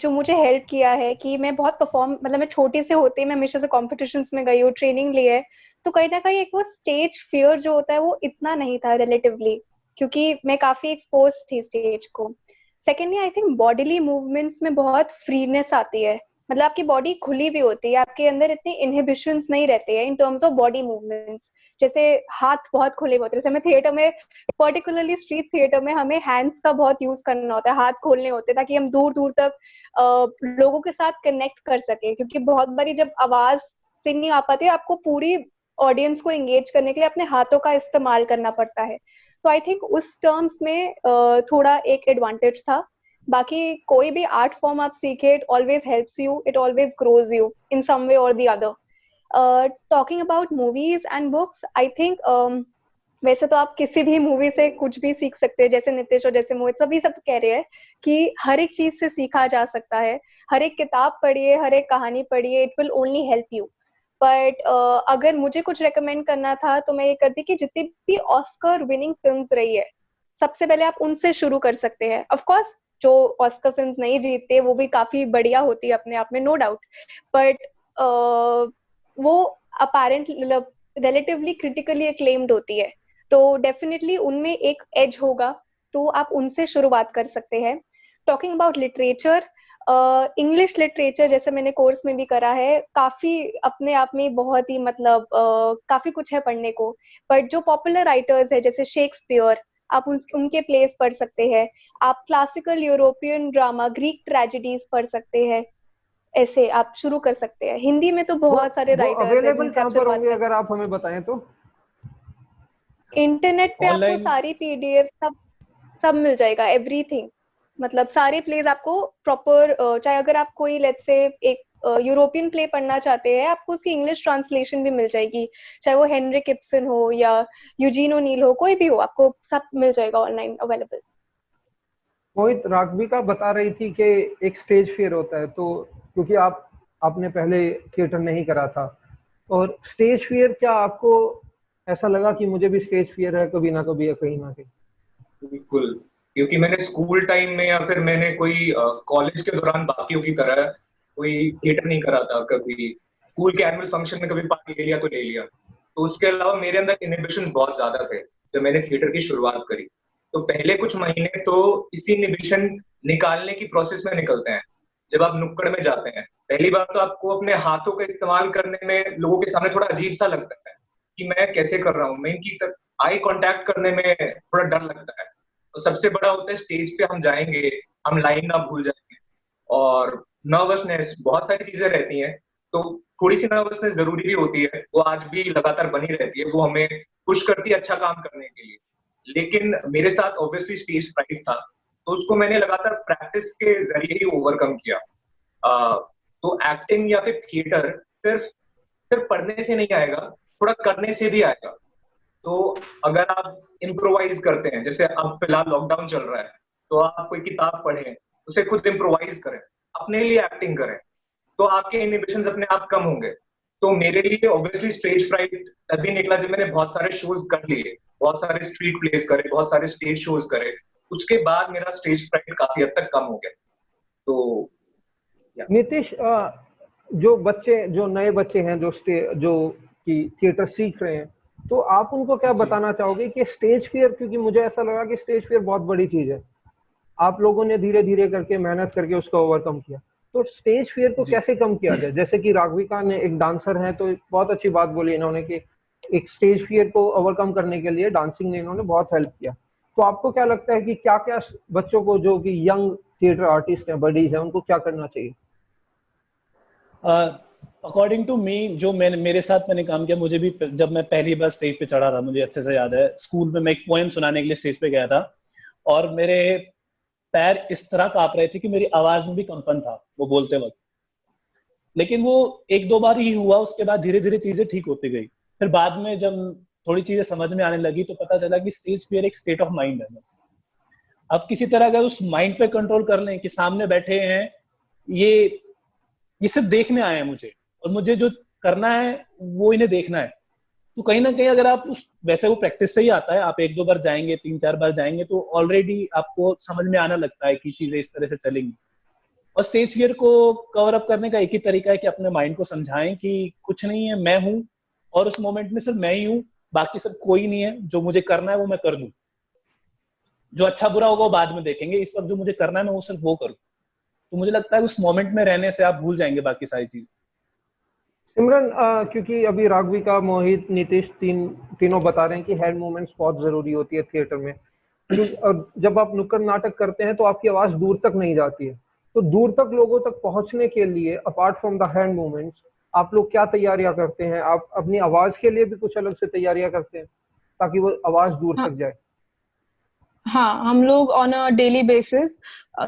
Speaker 5: जो मुझे हेल्प किया है कि मैं बहुत मतलब मैं छोटी से होती, मैं हमेशा से कॉम्पिटिशन्स में गई हूँ, ट्रेनिंग ली है। तो कहीं ना कहीं एक वो स्टेज फियर जो होता है वो इतना नहीं था रिलेटिवली, क्योंकि मैं काफी एक्सपोज थी स्टेज को। Secondly, I think bodily movements में बहुत फ्रीनेस आती है, मतलब आपकी बॉडी खुली हुई होती है, आपके अंदर इतनी इनहिबिशंस नहीं रहते हैं in terms of body movements. जैसे हाथ बहुत खुले होते हैं, जैसे मैं थिएटर में, पर्टिकुलरली स्ट्रीट थिएटर में, हमें हैंड्स का बहुत यूज करना होता है, हाथ खोलने होते हैं ताकि हम दूर दूर तक लोगों के साथ कनेक्ट कर सके। क्योंकि बहुत बारी जब आवाज से नहीं आ पाती, आपको पूरी ऑडियंस को एंगेज करने के लिए अपने हाथों का इस्तेमाल करना पड़ता है। तो आई थिंक उस टर्म्स में थोड़ा एक एडवांटेज था। बाकी कोई भी आर्ट फॉर्म आप सीखे, it always helps you, it always grows you in some way और the other. Talking about movies and books, I think वैसे तो आप किसी भी मूवी से कुछ भी सीख सकते हैं, जैसे नितिश और जैसे मोहित सभी सब कह रहे हैं कि हर एक चीज से सीखा जा सकता है। हर एक किताब पढ़िए, हर एक कहानी पढ़िए, it will only help you. But अगर मुझे कुछ रेकमेंड करना था तो मैं ये करती कि जितनी भी ऑस्कर विनिंग फिल्म्स रही है, सबसे पहले आप उनसे शुरू कर सकते हैं। ऑफ कोर्स जो ऑस्कर फिल्म्स नहीं जीतते वो भी काफी बढ़िया होती है अपने आप में, नो डाउट, बट वो अपेरेंट रिलेटिवली क्रिटिकली अक्लेम्ड होती है, तो डेफिनेटली उनमें एक एज होगा, तो आप उनसे शुरुआत कर सकते हैं। Talking about literature, English literature जैसे मैंने कोर्स में भी करा है, काफी अपने आप में बहुत ही मतलब काफी कुछ है पढ़ने को। बट जो पॉपुलर राइटर्स है जैसे शेक्सपियर, आप उनके प्लेस पढ़ सकते हैं। आप classical European drama, Greek tragedies पढ़ सकते हैं। ऐसे आप शुरू कर सकते हैं। हिंदी में तो बहुत सारे राइटर्स हैं
Speaker 1: अवेलेबल
Speaker 5: जिनसे आप
Speaker 1: कहाँ पर होंगे,
Speaker 5: शुरुआत
Speaker 1: अगर आप हमें बताएं तो?
Speaker 5: इंटरनेट पे आपको
Speaker 3: ऑनलाइन
Speaker 5: सारी पीडीएफ सब सब मिल जाएगा, एवरीथिंग। मतलब सारे प्लेज आपको प्रॉपर, चाहे अगर आप कोई लेट्स से एक यूरोपियन प्ले पढ़ना चाहते हैं, आपको उसकी इंग्लिश ट्रांसलेशन भी मिल जाएगी, चाहे वो हेनरिक इब्सन हो या यूजीन ओनील हो, कोई भी हो, आपको सब मिल जाएगा ऑनलाइन अवेलेबल।
Speaker 1: मोहित, राघविका बता रही थी कि एक स्टेज फियर होता है, तो क्योंकि आपने पहले थिएटर नहीं करा था, और स्टेज फियर, क्या आपको ऐसा लगा कि मुझे भी स्टेज फियर है कभी ना कभी या कहीं ना कहीं?
Speaker 2: बिल्कुल, क्योंकि मैंने स्कूल टाइम में या फिर मैंने कोई कॉलेज के दौरान बाकियों की तरह कोई थिएटर नहीं करा था कभी। स्कूल के एनुअल फंक्शन में कभी पार्ट ले लिया तो ले लिया, तो उसके अलावा मेरे अंदर इनहिबिशन बहुत ज्यादा थे जब मैंने थिएटर की शुरुआत करी। तो पहले कुछ महीने तो इसी इनहिबिशन निकालने की प्रोसेस में निकलते हैं। जब आप नुक्कड़ में जाते हैं, पहली बार तो आपको अपने हाथों का इस्तेमाल करने में लोगों के सामने थोड़ा अजीब सा लगता है कि मैं कैसे कर रहा हूँ, मैं इनकी आई कांटेक्ट करने में थोड़ा डर लगता है। तो सबसे बड़ा होता है स्टेज पे हम जाएंगे, हम लाइन ना भूल जाएंगे, और नर्वसनेस, बहुत सारी चीजें रहती हैं। तो थोड़ी सी नर्वसनेस जरूरी भी होती है, वो आज भी लगातार बनी रहती है, वो हमें पुश करती है अच्छा काम करने के लिए। लेकिन मेरे साथ ऑब्वियसली स्टेज फ्राइट था, तो उसको मैंने लगातार प्रैक्टिस के जरिए ही ओवरकम किया। तो एक्टिंग या फिर थिएटर सिर्फ सिर्फ पढ़ने से नहीं आएगा, थोड़ा करने से भी आएगा। तो अगर आप इम्प्रोवाइज करते हैं, जैसे अब फिलहाल लॉकडाउन चल रहा है, तो आप कोई किताब पढ़ें, उसे खुद इम्प्रोवाइज करें, अपने लिए एक्टिंग करें, तो आपके इनहिबिशंस अपने आप कम होंगे। तो मेरे लिए ऑब्वियसली स्टेज फ्राइट तभी निकला जब मैंने बहुत सारे शोज कर लिए, बहुत सारे स्ट्रीट प्लेस करे, बहुत सारे स्टेज शोज करे। उसके बाद मेरा स्टेज फ्राइट काफी हद तक कम हो गया। तो
Speaker 1: नीतीश, जो नए बच्चे हैं जो कि थिएटर सीख रहे हैं, तो आप उनको क्या बताना चाहोगे कि स्टेज फियर, क्योंकि मुझे ऐसा लगा कि स्टेज फियर बहुत बड़ी चीज है, आप लोगों ने धीरे धीरे करके मेहनत करके उसको ओवरकम किया, तो स्टेज फियर को कैसे कम किया जाए? जैसे कि राघविका ने, एक डांसर है, तो बहुत अच्छी बात बोली इन्होंने कि एक स्टेज फियर को ओवरकम करने के लिए डांसिंग ने इन्होंने बहुत हेल्प किया। तो आपको क्या लगता है कि क्या क्या बच्चों को, जो कि यंग थिएटर आर्टिस्ट हैं, बडीज हैं, उनको क्या करना चाहिए?
Speaker 3: अकॉर्डिंग टू मी, जो मेरे साथ मैंने काम किया, मुझे भी जब मैं पहली बार स्टेज पे चढ़ा था, मुझे अच्छे से याद है, स्कूल में मैं एक पोएम सुनाने के लिए स्टेज पे गया था, और मेरे पैर इस तरह कांप रहे थे कि मेरी आवाज में भी कंपन था वो बोलते वक्त। लेकिन वो एक दो बार ही हुआ, उसके बाद धीरे धीरे चीजें ठीक होती गई। फिर बाद में जब थोड़ी चीजें समझ में आने लगी तो पता चला कि स्टेज फियर एक स्टेट ऑफ माइंड है बस। अब किसी तरह अगर उस माइंड पे कंट्रोल कर लें कि सामने बैठे हैं, ये सिर्फ देखने आए हैं मुझे, और मुझे जो करना है वो इन्हें देखना है, तो कहीं ना कहीं अगर आप वैसे वो प्रैक्टिस से ही आता है, आप एक दो बार जाएंगे, तीन चार बार जाएंगे, तो ऑलरेडी आपको समझ में आना लगता है कि चीजें इस तरह से चलेंगी। और स्टेज फियर को कवर अप करने का एक ही तरीका है कि अपने माइंड को समझाएं कि कुछ नहीं है, मैं हूं, और उस मोमेंट में सिर्फ मैं ही हूं, बाकी सब कोई नहीं है। जो मुझे करना है वो मैं कर दूं, जो अच्छा बुरा होगा वो बाद में देखेंगे, इस वक्त जो मुझे करना है मैं वो सिर्फ वो करूं। तो मुझे लगता है उस मोमेंट में रहने से आप भूल जाएंगे बाकी सारी चीज।
Speaker 1: सिमरन, क्योंकि अभी राघविका, मोहित, नीतीश तीनों बता रहे हैं कि हैंड मूवमेंट्स बहुत जरूरी होती है थिएटर में, क्योंकि जब आप नुक्कड़ नाटक करते हैं तो आपकी आवाज दूर तक नहीं जाती है, तो दूर तक लोगों तक पहुंचने के लिए apart from the hand movements आप लोग क्या तैयारियां करते हैं? आप अपनी आवाज के लिए भी कुछ अलग से तैयारियां करते हैं ताकि वो आवाज दूर तक जाए?
Speaker 4: हाँ, हम लोग on a daily basis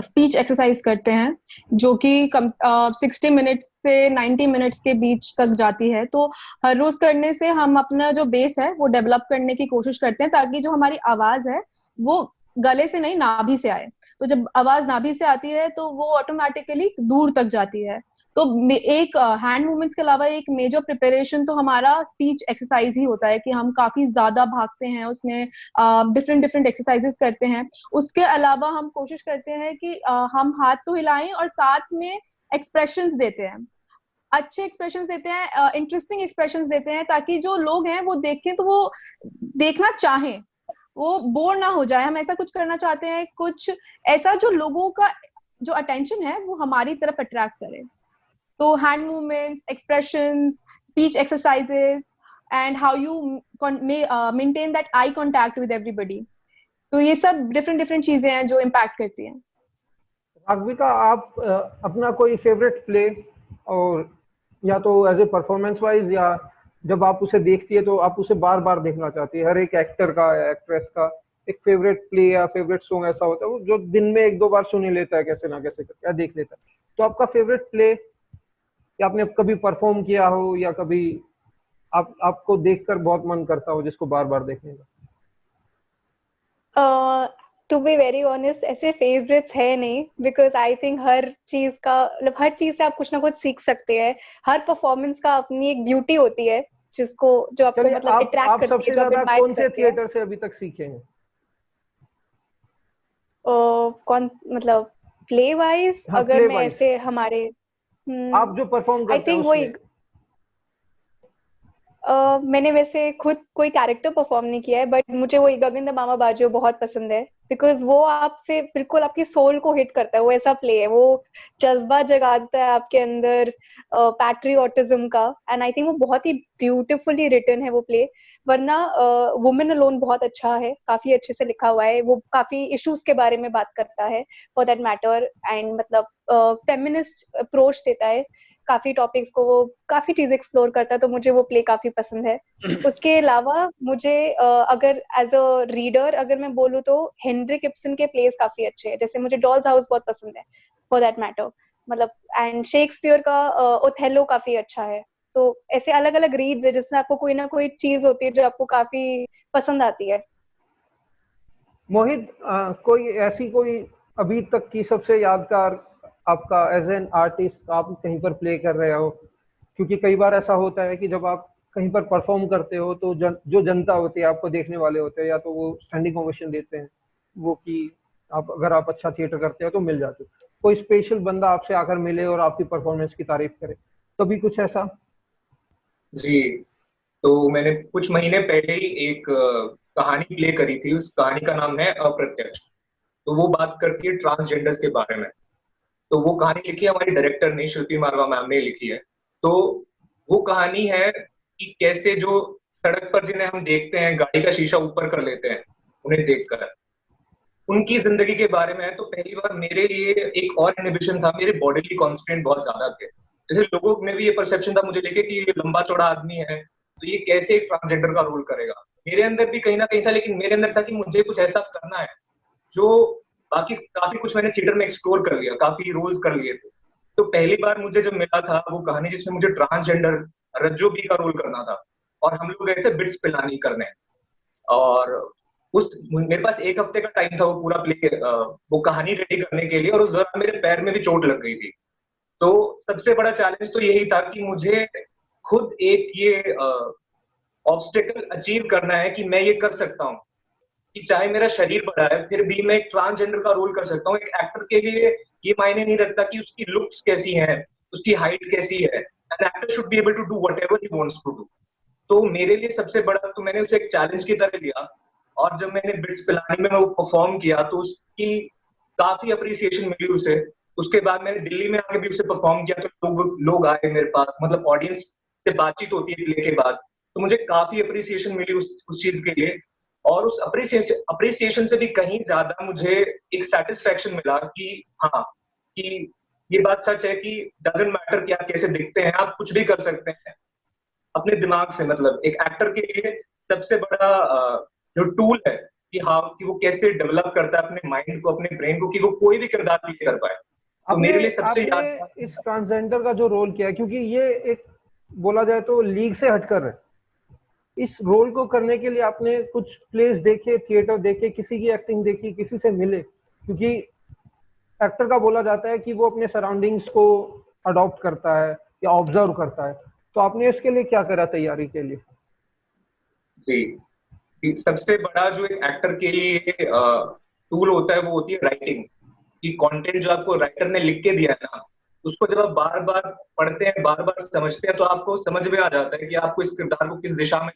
Speaker 4: speech exercise करते हैं, जो कि 60 मिनट्स से 90 मिनट्स के बीच तक जाती है। तो हर रोज करने से हम अपना जो बेस है वो डेवलप करने की कोशिश करते हैं, ताकि जो हमारी आवाज है वो गले से नहीं, नाभि से आए। तो जब आवाज नाभि से आती है तो वो ऑटोमेटिकली दूर तक जाती है। तो एक हैंड मूवमेंट्स के अलावा एक मेजर प्रिपरेशन तो हमारा स्पीच एक्सरसाइज ही होता है कि हम काफी ज्यादा भागते हैं, उसमें डिफरेंट डिफरेंट एक्सरसाइजेस करते हैं। उसके अलावा हम कोशिश करते हैं कि हम हाथ तो हिलाएं और साथ में एक्सप्रेशंस देते हैं, अच्छे एक्सप्रेशंस देते हैं, इंटरेस्टिंग एक्सप्रेशंस देते हैं, ताकि जो लोग हैं वो देखें तो वो देखना चाहें, वो बोर ना हो जाए। हम ऐसा कुछ करना चाहते हैं, कुछ ऐसा जो लोगों का जो अटेंशन है वो हमारी तरफ अट्रैक्ट करे। तो hand movements, expressions, speech exercises and how you maintain that eye contact with everybody, तो ये सब डिफरेंट डिफरेंट चीजें हैं जो इम्पैक्ट करती हैं।
Speaker 1: राघविका, आप अपना कोई फेवरेट प्ले, और या तो एज ए परफॉर्मेंस वाइज, या जब आप उसे देखती है तो आप उसे बार बार देखना चाहती है, हर एक एक्टर का या एक्ट्रेस का एक फेवरेट प्ले या फेवरेट सॉन्ग ऐसा होता है वो जो दिन में एक दो बार सुन ही लेता है कैसे ना कैसे करके या देख लेता है। तो आपका फेवरेट प्ले या आपने कभी परफॉर्म किया हो या कभी आपको देखकर बहुत मन करता हो जिसको बार बार देखने का?
Speaker 5: टू बी वेरी ऑनेस्ट ऐसे फेवरेट्स है नहीं, बिकॉज आई थिंक हर चीज का मतलब हर चीज से आप कुछ ना कुछ सीख सकते हैं। हर परफॉर्मेंस का अपनी एक ब्यूटी होती है जिसको जो आपको
Speaker 1: चलिए
Speaker 5: मतलब
Speaker 1: आप
Speaker 5: अट्रैक्ट करती
Speaker 1: सबसे
Speaker 5: है, जो आप
Speaker 1: ज्यादा
Speaker 5: एडमायर
Speaker 1: कौन से
Speaker 5: करते हैं।
Speaker 1: थिएटर से अभी तक सीखे हैं?
Speaker 5: कौन मतलब प्ले वाइज?
Speaker 1: हाँ,
Speaker 5: अगर
Speaker 1: प्ले
Speaker 5: मैं
Speaker 1: वाइज
Speaker 5: ऐसे हमारे
Speaker 1: आप जो परफॉर्म
Speaker 5: आई
Speaker 1: करते हैं
Speaker 5: थिंक
Speaker 1: उसमें।
Speaker 5: मैंने वैसे खुद कोई कैरेक्टर परफॉर्म नहीं किया है, बट मुझे वो गोविंदा मामा बाजो बहुत पसंद है, बिकॉज वो आपसे बिल्कुल आपकी सोल को हिट करता है। वो ऐसा प्ले है, वो जज्बा जगाता है आपके अंदर पैट्रियोटिज्म का, एंड आई थिंक वो बहुत ही ब्यूटिफुली रिटन है वो प्ले। वरना वुमेन अलोन बहुत अच्छा है, काफी अच्छे से लिखा हुआ है, वो काफी इश्यूज के बारे में बात करता है फॉर दैट मैटर, एंड मतलब फेमिनिस्ट अप्रोच देता है काफी टॉपिक्स को, वो काफी चीज एक्सप्लोर करता है, तो मुझे वो प्ले काफी पसंद है। उसके अलावा मुझे अगर एज अ रीडर अगर मैं बोलूँ तो हेनरिक इब्सन के प्लेस काफी अच्छे हैं, जैसे मुझे डॉल्स हाउस बहुत पसंद है फॉर दैट मैटर, मतलब एंड शेक्सपियर का ओथेलो काफी अच्छा है। तो ऐसे अलग अलग रीड्स है जिसमें आपको कोई ना कोई चीज होती है जो आपको काफी पसंद आती है।
Speaker 1: मोहित, कोई अभी तक की सबसे यादगार आपका एज एन आर्टिस्ट आप कहीं पर प्ले कर रहे हो? क्योंकि कई बार ऐसा होता है कि जब आप कहीं पर परफॉर्म करते हो तो जो जनता होती है, आपको देखने वाले होते हैं, या तो वो स्टैंडिंग ओवेशन देते हैं, वो कि अगर आप अच्छा थिएटर करते हो तो मिल जाते हो। कोई स्पेशल बंदा आपसे आकर मिले और आपकी परफॉर्मेंस की तारीफ करे, कभी कुछ ऐसा?
Speaker 2: जी, तो मैंने कुछ महीने पहले ही एक कहानी प्ले करी थी। उस कहानी का नाम है अप्रत्यक्ष। तो वो बात करती है ट्रांसजेंडर्स के बारे में। तो वो कहानी लिखी है हमारी डायरेक्टर ने, शिल्पी मारवा मैम ने लिखी है। तो वो कहानी है कि कैसे जो सड़क पर जिन्हें हम देखते हैं, गाड़ी का शीशा ऊपर कर लेते हैं उन्हें देखकर, उनकी जिंदगी के बारे में है। तो पहली बार मेरे लिए एक और इनहिबिशन था, मेरे बॉडीली कॉन्स्ट्रेंट बहुत ज्यादा थे। जैसे लोगों में भी ये परसेप्शन था मुझे लेके कि ये लंबा चौड़ा आदमी है तो ये कैसे एक ट्रांसजेंडर का रोल करेगा। मेरे अंदर भी कहीं ना कहीं था, लेकिन मेरे अंदर था कि मुझे कुछ ऐसा करना है जो बाकी काफी कुछ मैंने थिएटर में एक्सप्लोर कर लिया, काफी रोल्स कर लिए थे। तो पहली बार मुझे जब मिला था वो कहानी जिसमें मुझे ट्रांसजेंडर रज्जो बी का रोल करना था, और हम लोग गए थे बिट्स पिलानी करने। और उस मेरे पास एक हफ्ते का टाइम था वो पूरा प्ले वो कहानी रेडी करने के लिए, और उस दौरान मेरे पैर में भी चोट लग गई थी। तो सबसे बड़ा चैलेंज तो यही था कि मुझे खुद एक ये ऑब्स्टेकल अचीव करना है कि मैं ये कर सकता हूँ, कि चाहे मेरा शरीर बड़ा है फिर भी मैं एक ट्रांसजेंडर का रोल कर सकता हूँ। एक एक्टर के लिए ये मायने नहीं रखता कि उसकी लुक्स कैसी है, उसकी हाइट कैसी है। An actor should be able to do whatever he wants to do. तो मेरे लिए सबसे बड़ा, तो मैंने उसे एक चैलेंज की तरह लिया, और जब मैंने बिट्स पिलानी में वो परफॉर्म किया तो उसकी काफी अप्रिसिएशन मिली उसे। उसके बाद मैंने दिल्ली में आके भी उसे परफॉर्म किया, तो लोग आए मेरे पास, मतलब ऑडियंस से बातचीत होती है प्ले के बाद, तो मुझे काफी अप्रिसिएशन मिली उस चीज के लिए। और उस अप्रिसिएशन से भी कहीं ज्यादा मुझे एक सेटिस्फेक्शन मिला कि हाँ, कि ये बात सच है कि डजंट मैटर कि आप कैसे दिखते हैं, आप कुछ भी कर सकते हैं अपने दिमाग से। मतलब एक एक्टर के लिए सबसे बड़ा जो टूल है कि हाँ, कि वो कैसे डेवलप करता है अपने माइंड को, अपने ब्रेन को, कि वो कोई भी किरदार प्ले कर पाए। तो
Speaker 1: आपने
Speaker 2: मेरे लिए सबसे
Speaker 1: आपने
Speaker 2: याद
Speaker 1: इस ट्रांसजेंडर का जो रोल किया है, क्योंकि ये एक बोला जाए तो लीग से हटकर है, इस रोल को करने के लिए आपने कुछ प्लेस देखे, थिएटर देखे, किसी की एक्टिंग देखी, किसी से मिले? क्योंकि एक्टर का बोला जाता है कि वो अपने सराउंडिंग्स को अडॉप्ट करता है या ऑब्जर्व करता है, तो आपने इसके लिए क्या करा तैयारी के लिए?
Speaker 2: जी, सबसे बड़ा जो एक एक्टर के लिए टूल होता है वो होती है राइटिंग। कि कंटेंट जो आपको राइटर ने लिख के दिया है ना, उसको जब आप बार बार पढ़ते हैं, बार बार समझते हैं, तो आपको समझ में आ जाता है कि आपको इस किरदार को किस दिशा में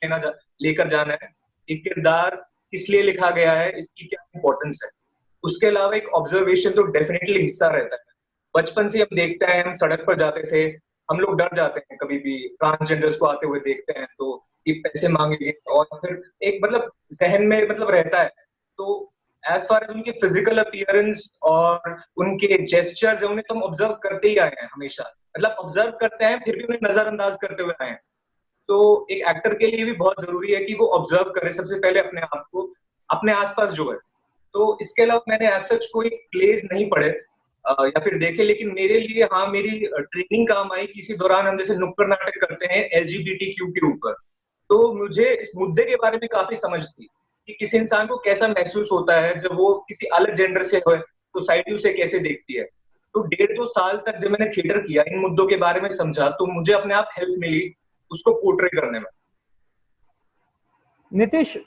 Speaker 2: लेकर जाना है, एक किरदार किस लिए लिखा गया है, इसकी क्या इंपॉर्टेंस है। उसके अलावा एक ऑब्जर्वेशन तो डेफिनेटली हिस्सा रहता है। बचपन से हम देखते हैं, हम सड़क पर जाते थे, हम लोग डर जाते हैं कभी भी ट्रांसजेंडर्स को आते हुए देखते हैं तो ये पैसे मांगेंगे, और फिर एक मतलब जहन में मतलब रहता है। तो एज फार एज उनकी फिजिकल अपीयरेंस और उनके जेस्चर्स है, उन्हें तो हम ऑब्जर्व करते ही आए हैं हमेशा, मतलब ऑब्जर्व करते हैं फिर भी उन्हें नजरअंदाज करते हुए आए हैं। तो एक एक्टर के लिए भी बहुत जरूरी है कि वो ऑब्जर्व करे सबसे पहले अपने आप को, अपने आसपास जो है। तो इसके अलावा मैंने एज सच कोई प्लेस नहीं पढ़े या फिर देखे, लेकिन मेरे लिए हाँ मेरी ट्रेनिंग काम आई। किसी दौरान हम जैसे नुक्कड़ नाटक करते हैं LGBTQ के ऊपर, तो मुझे इस मुद्दे के बारे में काफी समझ थी कि किसी इंसान को कैसा महसूस होता है जब वो किसी अलग जेंडर से है, सोसाइटी उसे कैसे देखती है। तो 1.5-2 साल तक जब मैंने थिएटर किया, इन मुद्दों के बारे में समझा, तो मुझे अपने आप हेल्प मिली उसको पोर्ट्रे करने में।
Speaker 1: नितिश,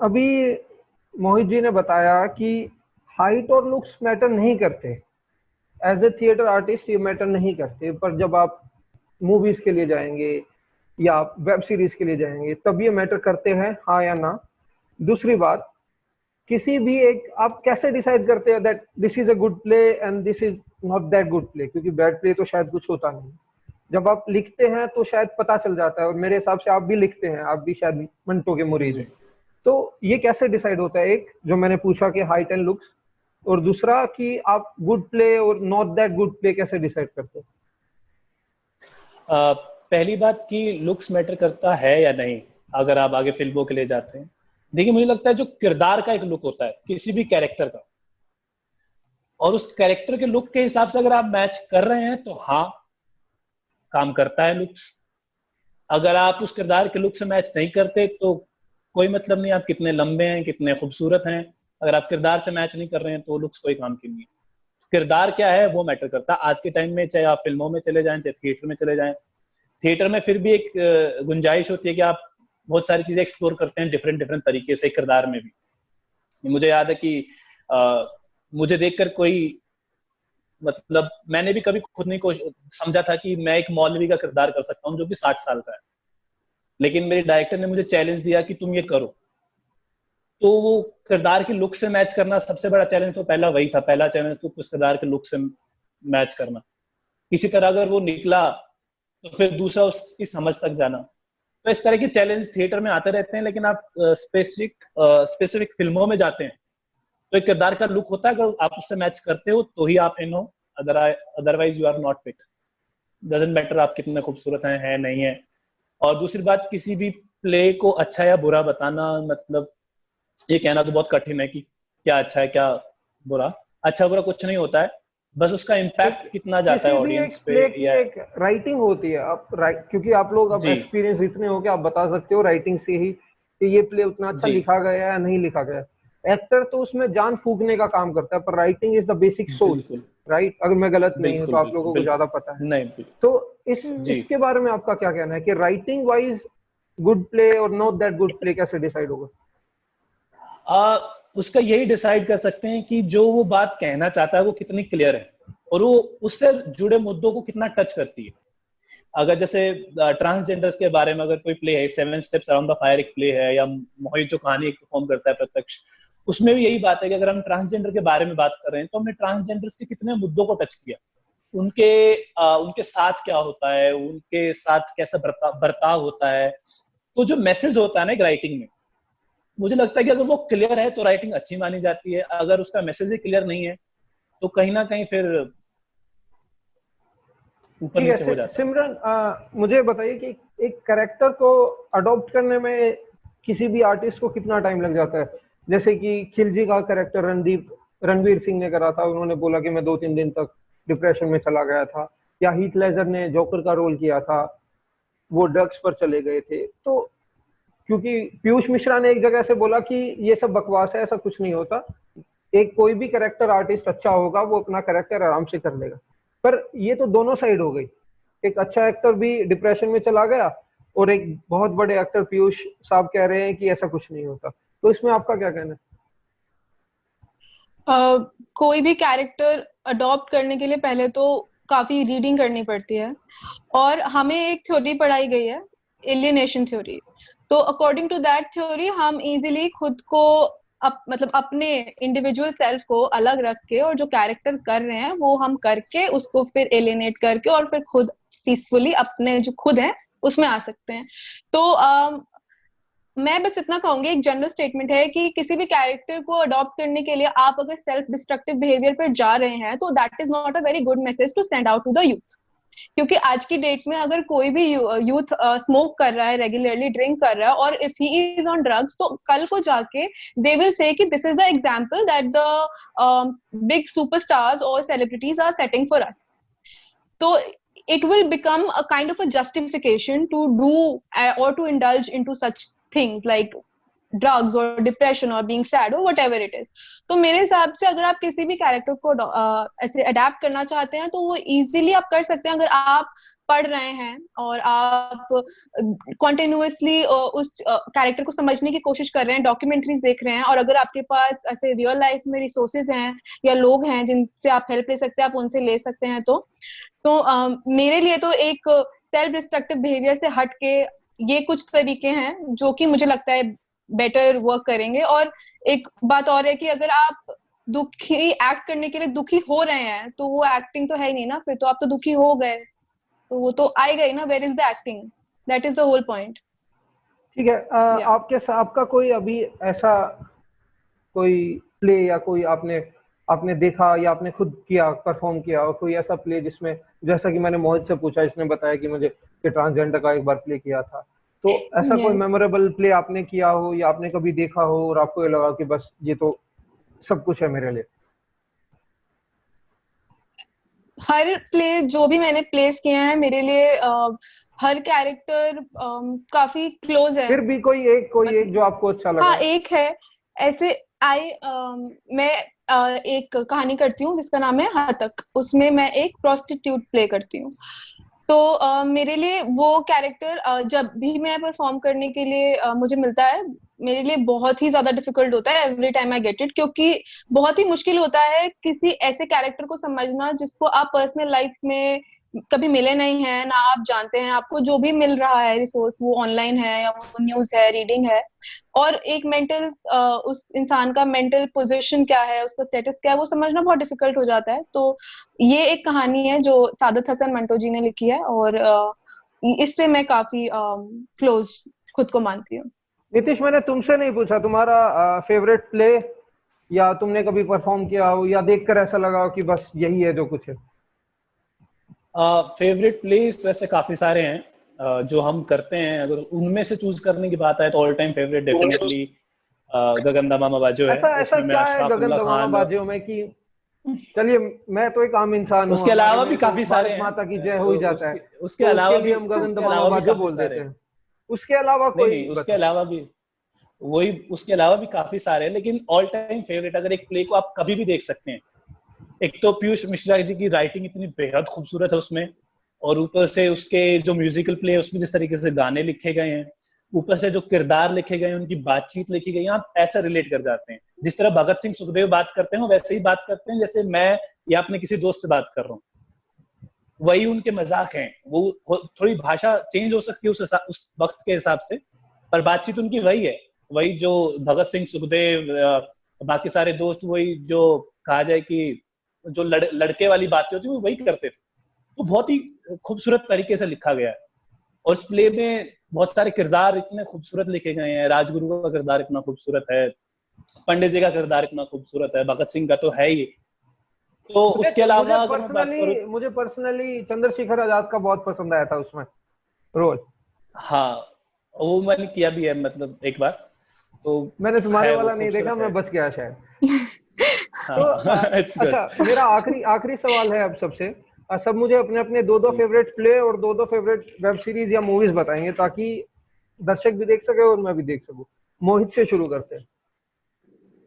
Speaker 1: अभी मोहित जी ने बताया कि हाइट और लुक्स मैटर नहीं करते, एज ए थिएटर आर्टिस्ट ये मैटर नहीं करते, पर जब आप मूवीज के लिए जाएंगे या वेब सीरीज के लिए जाएंगे तब ये मैटर करते हैं, हाँ या ना। दूसरी बात, किसी भी एक आप कैसे डिसाइड करते हैं that this is a good play and this is not that good play, क्योंकि बैड प्ले तो शायद कुछ होता नहीं। जब आप लिखते हैं तो शायद पता चल जाता है, और मेरे हिसाब से आप भी लिखते हैं, आप भी शायद मंटो के मुरीद हैं। तो ये कैसे डिसाइड होता है, एक जो मैंने पूछा कि हाइट एंड लुक्स, और दूसरा कि आप गुड प्ले और नॉट दैट गुड प्ले कैसे डिसाइड करते हैं?
Speaker 3: पहली बात कि लुक्स मैटर करता है या नहीं अगर आप आगे फिल्मों के लिए जाते हैं। देखिए, मुझे लगता है जो किरदार का एक लुक होता है किसी भी कैरेक्टर का, और उस कैरेक्टर के लुक के हिसाब से अगर आप मैच कर रहे हैं तो हाँ काम करता है लुक्स। अगर आप उस किरदार के लुक से मैच नहीं करते तो कोई मतलब नहीं आप कितने लंबे हैं, कितने खूबसूरत हैं, अगर आप किरदार से मैच नहीं कर रहे हैं तो लुक्स कोई काम की नहीं है। किरदार क्या है वो मैटर करता है आज के टाइम में, चाहे आप फिल्मों में चले जाएं चाहे थिएटर में चले जाएं। थिएटर में फिर भी एक गुंजाइश होती है कि आप बहुत सारी चीजें एक्सप्लोर करते हैं डिफरेंट डिफरेंट तरीके से, किरदार में भी। मुझे याद है कि मुझे देखकर कोई, मतलब मैंने भी कभी खुद नहीं समझा था कि मैं एक मौलवी का किरदार कर सकता हूँ जो कि 60 साल का है, लेकिन मेरे डायरेक्टर ने मुझे चैलेंज दिया कि तुम ये करो। तो वो किरदार के लुक से मैच करना सबसे बड़ा चैलेंज तो पहला वही था, पहला चैलेंज तो उस किरदार के लुक से मैच करना। किसी तरह अगर वो निकला तो फिर दूसरा उसकी समझ तक जाना। तो इस तरह के चैलेंज थिएटर में आते रहते हैं, लेकिन आप स्पेसिफिक फिल्मों में जाते हैं तो एक किरदार का लुक होता है, अगर आप उससे मैच करते हो तो ही आप इन हो, otherwise you are not fit. Doesn't matter आप कितने खूबसूरत हैं नहीं है। और दूसरी बात, किसी भी प्ले को अच्छा या बुरा बताना, मतलब ये कहना तो बहुत कठिन है कि क्या अच्छा है क्या बुरा। अच्छा बुरा कुछ नहीं होता है, बस उसका इम्पैक्ट कितना जाता है ऑडियंस पे।
Speaker 1: या एक राइटिंग होती है, आप क्योंकि आप लोग अब एक्सपीरियंस इतने हो कि आप बता सकते हो राइटिंग से ही कि ये प्ले उतना अच्छा लिखा गया है या नहीं लिखा गया। एक्टर तो उसमें जान फूकने का काम करता है, पर writing is the basic soul, right? अगर मैं गलत नहीं हूं तो आप लोगों को ज्यादा पता है।
Speaker 3: नहीं,
Speaker 1: तो इसके बारे में आपका क्या कहना है कि राइटिंग वाइज गुड प्ले और नॉट दैट गुड प्ले कैसे डिसाइड होगा?
Speaker 3: उसका यही डिसाइड कर सकते हैं कि जो वो बात कहना चाहता है वो कितनी क्लियर है और वो उससे जुड़े मुद्दों को कितना टच करती है। अगर जैसे ट्रांसजेंडर्स के बारे में अगर कोई प्ले है, 7 स्टेप्स अराउंड द फायर एक प्ले है, या मोहित जो कहानी एक परफॉर्म करता है प्रत्यक्ष, उसमें भी यही बात है कि अगर हम ट्रांसजेंडर के बारे में बात कर रहे हैं तो हमने ट्रांसजेंडर्स के कितने मुद्दों को टच किया, उनके साथ क्या होता है, उनके साथ कैसा बर्ताव होता है। तो जो मैसेज होता है ना राइटिंग में, मुझे लगता है कि अगर वो क्लियर है तो राइटिंग अच्छी मानी जाती है। अगर उसका मैसेज ही क्लियर नहीं है तो कहीं ना कहीं फिर ऊपर नीचे हो जाता है।
Speaker 1: सिमरन, मुझे बताइए कि एक कैरेक्टर को अडॉप्ट करने में किसी भी आर्टिस्ट को कितना टाइम लग जाता है? जैसे कि खिलजी का कैरेक्टर रणवीर सिंह ने करा था, उन्होंने बोला कि मैं 2-3 दिन तक डिप्रेशन में चला गया था। या हीथ लेजर ने जोकर का रोल किया था, वो ड्रग्स पर चले गए थे। तो क्योंकि पीयूष मिश्रा ने एक जगह से बोला कि ये सब बकवास है, ऐसा कुछ नहीं होता, एक कोई भी कैरेक्टर आर्टिस्ट अच्छा होगा वो अपना कैरेक्टर आराम से कर लेगा। पर ये तो दोनों साइड हो गई, एक अच्छा एक्टर भी डिप्रेशन में चला गया और एक बहुत बड़े एक्टर पीयूष साहब कह रहे हैं कि ऐसा कुछ नहीं होता। तो इसमें आपका क्या कहना है?
Speaker 4: कोई भी कैरेक्टर अडॉप्ट करने के लिए पहले तो काफी रीडिंग करनी पड़ती है, और हमें एक थ्योरी पढ़ाई गई है, एलियनेशन थ्योरी। तो अकॉर्डिंग टू दैट थ्योरी हम इजीली खुद को मतलब अपने इंडिविजुअल सेल्फ को अलग रख के और जो कैरेक्टर कर रहे हैं वो हम करके उसको फिर एलियनेट करके और फिर खुद पीसफुली अपने जो खुद है उसमें आ सकते हैं। तो मैं बस इतना कहूंगी, एक जनरल स्टेटमेंट है कि किसी भी कैरेक्टर को अडॉप्ट करने के लिए आप अगर सेल्फ डिस्ट्रक्टिव बिहेवियर पर जा रहे हैं तो that is not a very good message to send out to the youth. क्योंकि आज की डेट में अगर कोई भी यूथ स्मोक कर रहा है, रेगुलरली ड्रिंक कर रहा है, और if he is on drugs, तो कल को जाके दे विल से कि this is the example that the big superstars और celebrities are setting for us. तो it will become a kind of a justification to do or to indulge into such things like drugs or depression or being sad or whatever it is. तो मेरे हिसाब से अगर आप किसी भी character को ऐसे अडेप्ट करना चाहते हैं तो वो इजीली आप कर सकते हैं. अगर आप पढ़ रहे हैं और आप कॉन्टिन्यूअसली उस कैरेक्टर को समझने की कोशिश कर रहे हैं, डॉक्यूमेंट्रीज देख रहे हैं, और अगर आपके पास ऐसे रियल लाइफ में रिसोर्सेज हैं या लोग हैं जिनसे आप हेल्प ले सकते हैं, आप उनसे ले सकते हैं. तो मेरे लिए तो एक सेल्फ डिस्ट्रक्टिव बिहेवियर से हट के ये कुछ तरीके हैं जो कि मुझे लगता है बेटर वर्क करेंगे. और एक बात और है कि अगर आप दुखी एक्ट करने के लिए दुखी हो रहे हैं तो वो एक्टिंग तो है ही नहीं ना, फिर तो आप तो दुखी हो गए, तो वो तो आएगा ही ना. Where is the acting? That is the whole point.
Speaker 1: ठीक है. आपका कोई अभी ऐसा कोई प्ले या कोई आपने देखा या आपने खुद किया, परफॉर्म किया, और कोई ऐसा प्ले जिसमें, जैसा कि मैंने मोहित से पूछा, इसने बताया कि मुझे कि ट्रांसजेंडर का एक बार प्ले किया था, तो ऐसा कोई मेमोरेबल प्ले आपने किया हो या आपने कभी देखा हो और आपको ये लगा कि बस ये तो सब कुछ है मेरे लिए?
Speaker 4: हर प्ले जो भी मैंने प्लेस किए हैं मेरे लिए हर कैरेक्टर काफी क्लोज है.
Speaker 1: फिर भी कोई एक जो आपको अच्छा लगा?
Speaker 4: हाँ, एक है ऐसे. मैं एक कहानी करती हूँ जिसका नाम है हतक. उसमें मैं एक प्रोस्टिट्यूट प्ले करती हूँ. तो मेरे लिए वो कैरेक्टर जब भी मैं परफॉर्म करने के लिए मुझे मिलता है, मेरे लिए बहुत ही ज्यादा डिफिकल्ट होता है every time I get it, क्योंकि बहुत ही मुश्किल होता है किसी ऐसे कैरेक्टर को समझना जिसको आप पर्सनल लाइफ में कभी मिले नहीं है ना, आप जानते हैं. आपको जो भी मिल रहा है रिसोर्स वो ऑनलाइन है या वो न्यूज है, रीडिंग है, और एक मेंटल उस इंसान का मेंटल पोजीशन क्या है, उसका स्टेटस क्या है, वो समझना बहुत डिफिकल्ट हो जाता है. तो ये एक कहानी है जो सादत हसन मंटो जी ने लिखी है, और इससे मैं काफी क्लोज खुद को मानती हूँ.
Speaker 1: नीतीश, मैंने तुमसे नहीं पूछा तुम्हारा फेवरेट प्ले, या तुमने कभी परफॉर्म किया हो या देखकर ऐसा लगा हो कि बस यही है जो कुछ है?
Speaker 3: फेवरेट प्लेस तो ऐसे काफी सारे हैं जो हम करते हैं. अगर उनमें से चूज करने की बात आए तो ऑल टाइम फेवरेट डेफिनेटली गगन दामामा बाजो है.
Speaker 1: ऐसा क्या है गगन दामामा बाजो में कि चलिए मैं तो एक आम इंसान हूँ,
Speaker 3: उसके अलावा भी काफी सारे हैं.
Speaker 1: माता की जय हो ही जाता है,
Speaker 3: उसके अलावा भी
Speaker 1: हम गगन दामामा बाजो बोल देते हैं. उसके अलावा कोई?
Speaker 3: उसके अलावा भी उसके अलावा भी काफी सारे हैं, लेकिन ऑल टाइम फेवरेट अगर एक प्ले को आप कभी भी देख सकते हैं, एक तो पीयूष मिश्रा जी की राइटिंग इतनी बेहद खूबसूरत है उसमें, और ऊपर से उसके जो म्यूजिकल प्ले है उसमें जिस तरीके से गाने लिखे गए हैं, ऊपर से जो किरदार लिखे गए हैं, उनकी बातचीत लिखी गई है, आप ऐसा रिलेट कर जाते हैं. जिस तरह भगत सिंह सुखदेव बात करते हैं वैसे ही बात करते हैं जैसे मैं या अपने किसी दोस्त से बात कर रहा हूँ. वही उनके मजाक हैं. वो थोड़ी भाषा चेंज हो सकती है उस वक्त के हिसाब से, पर बातचीत उनकी वही है. वही जो भगत सिंह सुखदेव बाकी सारे दोस्त, वही जो कहा जाए कि जो लड़के वाली बातें होती है वो वही करते थे. तो बहुत ही खूबसूरत तरीके से लिखा गया है. और इस प्ले में बहुत सारे किरदार इतने खूबसूरत लिखे गए हैं. राजगुरु का किरदार इतना खूबसूरत है, पंडित जी का किरदार इतना खूबसूरत है, भगत सिंह का तो है ही. तो उसके अलावा
Speaker 1: मुझे पर्सनली चंद्रशेखर आजाद का बहुत पसंद आया था उसमें रोल.
Speaker 3: हाँ, वो मैंने किया भी है, मतलब एक बार. तो
Speaker 1: मैंने तुम्हारे वाला नहीं देखा, मैं बच गया शायद. तो अच्छा, मेरा आखिरी सवाल है अब सबसे. सब मुझे अपने अपने दो फेवरेट प्ले और दो फेवरेट वेब सीरीज या मूवीज बताएंगे ताकि दर्शक भी देख सके और मैं भी देख सकूं. मोहित से शुरू करते हैं.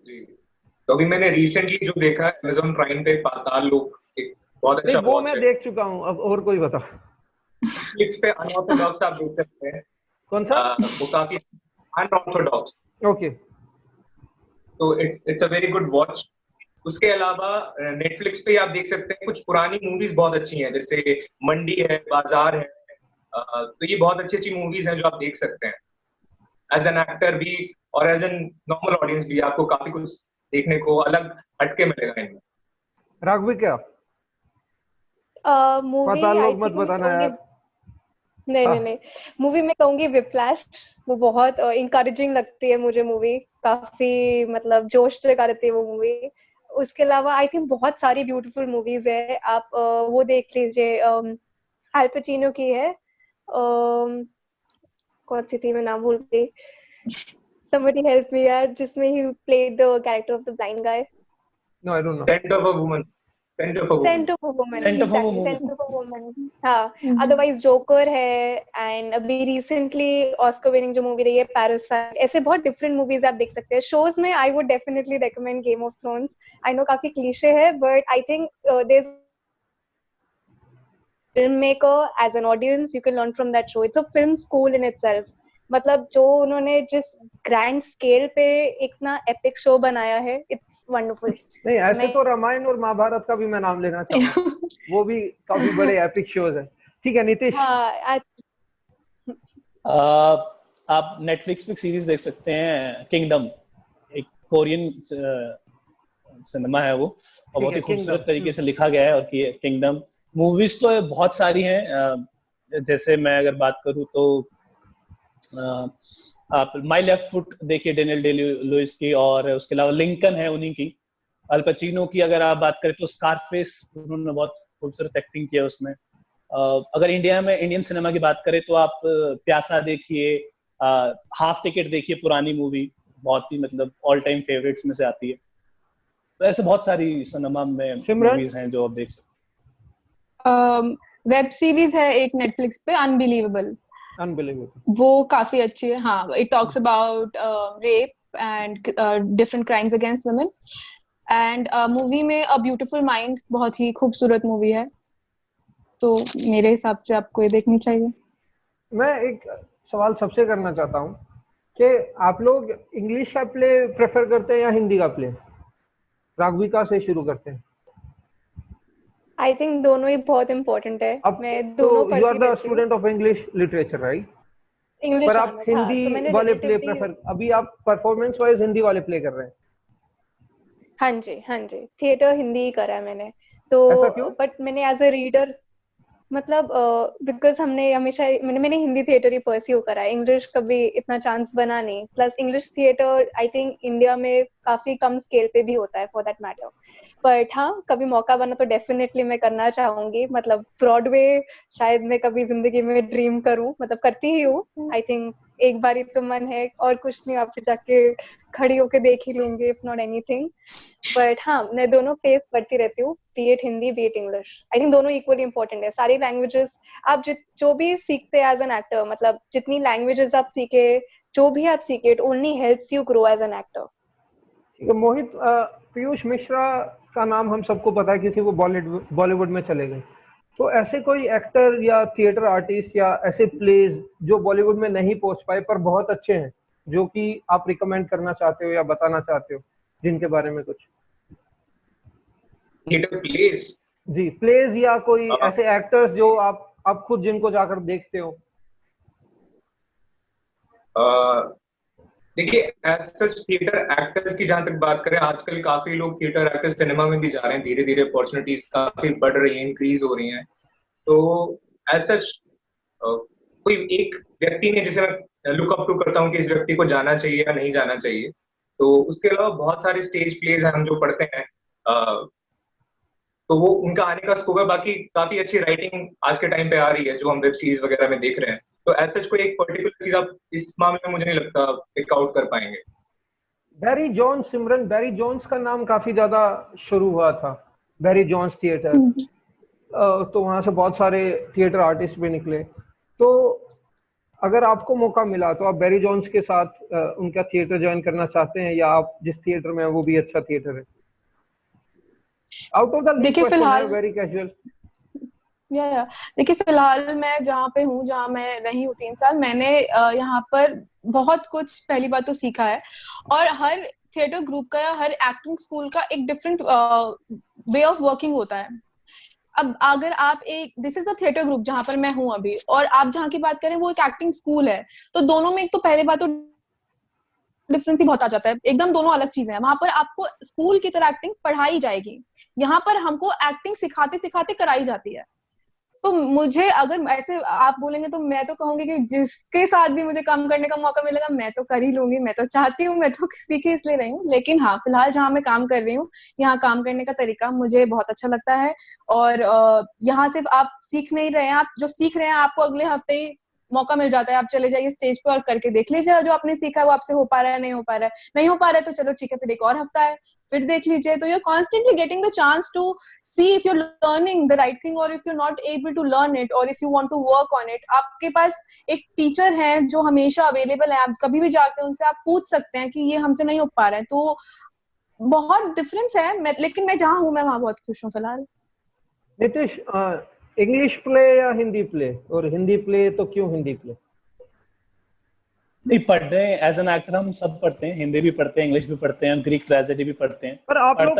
Speaker 2: जी, तो अभी मैंने रिसेंटली जो देखा है Amazon प्राइम पे, पाताल लोक, एक बहुत अच्छा.
Speaker 1: वो मैं देख चुका हूँ. अब और कोई बताओ.
Speaker 2: नेटफ्लिक्स पे अनऑर्थोडॉक्स आप देख सकते हैं.
Speaker 1: कौन सा?
Speaker 2: वो काफी अनऑर्थोडॉक्स.
Speaker 1: ओके.
Speaker 2: तो it's a very good watch. उसके अलावा नेटफ्लिक्स पे आप देख सकते हैं कुछ पुरानी मूवीज बहुत अच्छी हैं, जैसे मंडी है, बाजार है. तो ये बहुत अच्छी अच्छी मूवीज हैं जो आप देख सकते हैं. एज एन एक्टर भी और एज एन नॉर्मल ऑडियंस भी आपको काफी कुछ देखने को अलग हटके मिलेगा इनमें.
Speaker 1: राघवी क्या
Speaker 5: मूवी
Speaker 1: लोग मत बताना यार.
Speaker 5: नहीं, मूवी में कहूंगी विप्लैश. वो बहुत इंकरेजिंग लगती है मुझे मूवी, काफी मतलब जोश से करती है वो मूवी. उसके अलावा आई थिंक बहुत सारी ब्यूटीफुल मूवीज है. आप वो देख लीजिए, अल पचिनो की है। कौन सी थी, मैं नाम भूल गई। Somebody help me यार, जिसमें he played the character of the blind guy.
Speaker 1: No, I don't know.
Speaker 2: Scent of a woman. Scent of a woman.
Speaker 5: Scent of a woman.
Speaker 3: Scent of a
Speaker 5: Exactly,
Speaker 3: woman.
Speaker 5: Scent of a woman. हाँ, otherwise Joker है, and अभी recently Oscar winning जो movie रही है Parasite, ऐसे बहुत different movies आप देख सकते हैं। Shows में I would definitely recommend Game of Thrones. I know काफी cliche है, but I think there's filmmaker as an audience you can learn from that show. It's a film school in itself. मतलब जो उन्होंने जिस grand scale पे एक ना epic show बनाया है, इट्स वंडरफुल।
Speaker 1: नहीं, ऐसे तो रामायण और महाभारत का भी मैं नाम लेना चाहूंगा। वो भी काफी बड़े एपिक शोज हैं। ठीक है नीतीश।
Speaker 5: हाँ,
Speaker 3: आप नेटफ्लिक्स पे सीरीज देख सकते हैं, किंगडम, एक कोरियन सिनेमा है वो, और बहुत ही खूबसूरत तरीके से लिखा गया है। और किंगडम मूवीज तो बहुत सारी हैं। जैसे मैं अगर बात करूं तो आप माय लेफ्ट फुट देखिए, डेनियल डे लुइस की, और उसके अलावा लिंकन है उन्हीं की। अल पचिनो की अगर आप बात करें तो स्कारफेस, उन्होंने बहुत खूबसूरत एक्टिंग किया उसमें। अगर इंडिया में इंडियन सिनेमा की बात करें तो आप प्यासा देखिए, हाफ टिकट देखिए, पुरानी मूवी, बहुत ही मतलब ऑल टाइम फेवरेट्स में से आती है। तो ऐसे बहुत सारी सिनेमा में मूवीज हैं जो आप देख सकते।
Speaker 4: वेब सीरीज है एक नेटफ्लिक्स पे, अनबिलीवेबल। वो काफी अच्छी है। हाँ, it talks about rape and different crimes against women. And movie में अ ब्यूटीफुल माइंड, बहुत ही खूबसूरत मूवी है, तो मेरे हिसाब से आपको ये देखनी चाहिए।
Speaker 1: मैं एक सवाल सबसे करना चाहता हूँ कि आप लोग इंग्लिश का प्ले प्रेफर करते हैं या हिंदी का प्ले? राघविका से शुरू करते हैं।
Speaker 5: आई थिंक दोनों ही बहुत इम्पोर्टेंट है। मैं दोनों पढ़ती रहती हूँ।
Speaker 1: You are the student of English literature, right?
Speaker 5: English,
Speaker 1: पर आप हिंदी वाले प्ले प्रेफर, अभी आप परफॉर्मेंस वाइज हिंदी वाले प्ले कर रहे हैं?
Speaker 5: हाँ जी, हाँ जी, थिएटर हिंदी ही करा है मैंने तो।
Speaker 1: ऐसा क्यों?
Speaker 5: बट मैंने एज अ रीडर, मतलब बिकॉज हमने हमेशा मैंने हिंदी थिएटर ही परस्यू करा है, इंग्लिश कभी इतना चांस बना नहीं। Plus English theatre I think India में काफी कम स्केल पे भी होता है फॉर दैट मैटर। बट हाँ, कभी मौका बना तो डेफिनेटली मैं करना चाहूंगी। मतलब ब्रॉडवे शायद मैं कभी जिंदगी में ड्रीम करूं, मतलब करती ही हूँ। आई थिंक एक बार ही तो मन है, और कुछ नहीं, आप फिर जाके खड़ी होके देख ही लूंगी, इफ नॉट एनीथिंग। बट हाँ, मैं दोनों प्लेस पढ़ती रहती हूँ, B it Hindi B it English. I think दोनों इक्वली इंपॉर्टेंट है। सारी लैंग्वेजेस आप जो भी सीखते हैं एज एन एक्टर, मतलब जितनी लैंग्वेजेस आप सीखे, जो भी आप सीखे, it only helps you grow as an actor.
Speaker 1: Mohit, Piyush Mishra का नाम हम सबको पता है क्योंकि वो बॉलीवुड में चले गए। तो ऐसे कोई एक्टर या थिएटर आर्टिस्ट या ऐसे प्लेज जो बॉलीवुड में नहीं पहुंच पाए पर बहुत अच्छे हैं, जो कि आप रिकमेंड करना चाहते हो या बताना चाहते हो, जिनके बारे में कुछ?
Speaker 2: Theatre pledge?
Speaker 1: जी, प्लेज या कोई ऐसे एक्टर्स जो आप खुद जिनको जाकर देखते हो।
Speaker 2: देखिए, एज सच थिएटर एक्टर्स की जहां तक बात करें, आजकल काफी लोग थिएटर एक्टर्स सिनेमा में भी जा रहे हैं। धीरे धीरे अपॉर्चुनिटीज काफी बढ़ रही हैं, इंक्रीज हो रही हैं। तो एज सच कोई एक व्यक्ति ने जिसे मैं लुक अप टू करता हूँ कि इस व्यक्ति को जाना चाहिए या नहीं जाना चाहिए, तो उसके अलावा बहुत सारे स्टेज प्लेज हम जो पढ़ते हैं, तो वो उनका आने का स्कोप है। बाकी काफी अच्छी राइटिंग आज के टाइम पे आ रही है जो हम वेब सीरीज वगैरह में देख रहे हैं। तो एज सच कोई एक पर्टिकुलर चीज आप इस मामले में मुझे नहीं लगता पिक आउट कर पाएंगे।
Speaker 1: बैरी जोन्स, सिमरन, बैरी जोन्स का नाम काफी ज्यादा शुरू हुआ था, बैरी जोन्स थिएटर। तो वहां से बहुत सारे थिएटर आर्टिस्ट भी निकले। तो अगर आपको मौका मिला तो आप बैरी जोन्स के साथ उनका थिएटर ज्वाइन करना चाहते हैं, या आप जिस थिएटर में है वो भी अच्छा थिएटर है? आउट ऑफ द
Speaker 4: देखिए फिलहाल
Speaker 1: वेरी कैजुअल।
Speaker 4: देखिए फिलहाल मैं जहाँ पे हूँ, जहाँ मैं रही हूँ 3 साल, मैंने यहाँ पर बहुत कुछ पहली बात तो सीखा है। और हर थिएटर ग्रुप का या हर एक्टिंग स्कूल का एक डिफरेंट वे ऑफ वर्किंग होता है। अब अगर आप this is a theatre group जहाँ पर मैं हूँ अभी, और आप जहाँ की बात करें वो एक एक्टिंग स्कूल है, तो दोनों में एक तो पहले बात तो डिफरेंस ही बहुत आ जाता है। एकदम दोनों अलग चीजें हैं। वहां पर आपको स्कूल की तरह एक्टिंग पढ़ाई जाएगी, यहाँ पर हमको एक्टिंग सिखाते सिखाते कराई जाती है। तो मुझे अगर ऐसे आप बोलेंगे तो मैं तो कहूंगी कि जिसके साथ भी मुझे काम करने का मौका मिलेगा मैं तो कर ही लूंगी, मैं तो चाहती हूँ, मैं तो सीख ही इसलिए रही हूँ। लेकिन हाँ, फिलहाल जहाँ मैं काम कर रही हूँ, यहाँ काम करने का तरीका मुझे बहुत अच्छा लगता है। और यहाँ सिर्फ आप सीख नहीं रहे हैं, आप जो सीख रहे हैं आपको अगले हफ्ते ही मौका मिल जाता है, आप चले जाइए स्टेज पे और करके देख लीजिए जो आपने सीखा है वो आपसे हो पा रहा है, नहीं हो पा रहा है, नहीं हो पा रहा है तो चलो ठीक है, फिर एक और हफ्ता है, फिर देख लीजिए। तो you're constantly getting the chance to see if you're learning the right thing or if you're not able to learn it or if you want to work on it। आपके पास एक टीचर है जो हमेशा अवेलेबल है, आप कभी भी जाके उनसे आप पूछ सकते हैं कि ये हमसे नहीं हो पा रहा है। तो बहुत डिफरेंस है, लेकिन मैं जहाँ हूँ मैं वहाँ बहुत खुश हूँ फिलहाल।
Speaker 1: नितिश, इंग्लिश प्ले या हिंदी प्ले, और हिंदी प्ले तो क्यों हिंदी प्ले?
Speaker 3: नहीं, पढ़ रहे हैं एज एन एक्टर, हम सब पढ़ते हैं, हिंदी भी पढ़ते हैं, इंग्लिश भी पढ़ते हैं, ग्रीक ट्रेजेडी भी पढ़ते हैं।
Speaker 1: पर आप लोग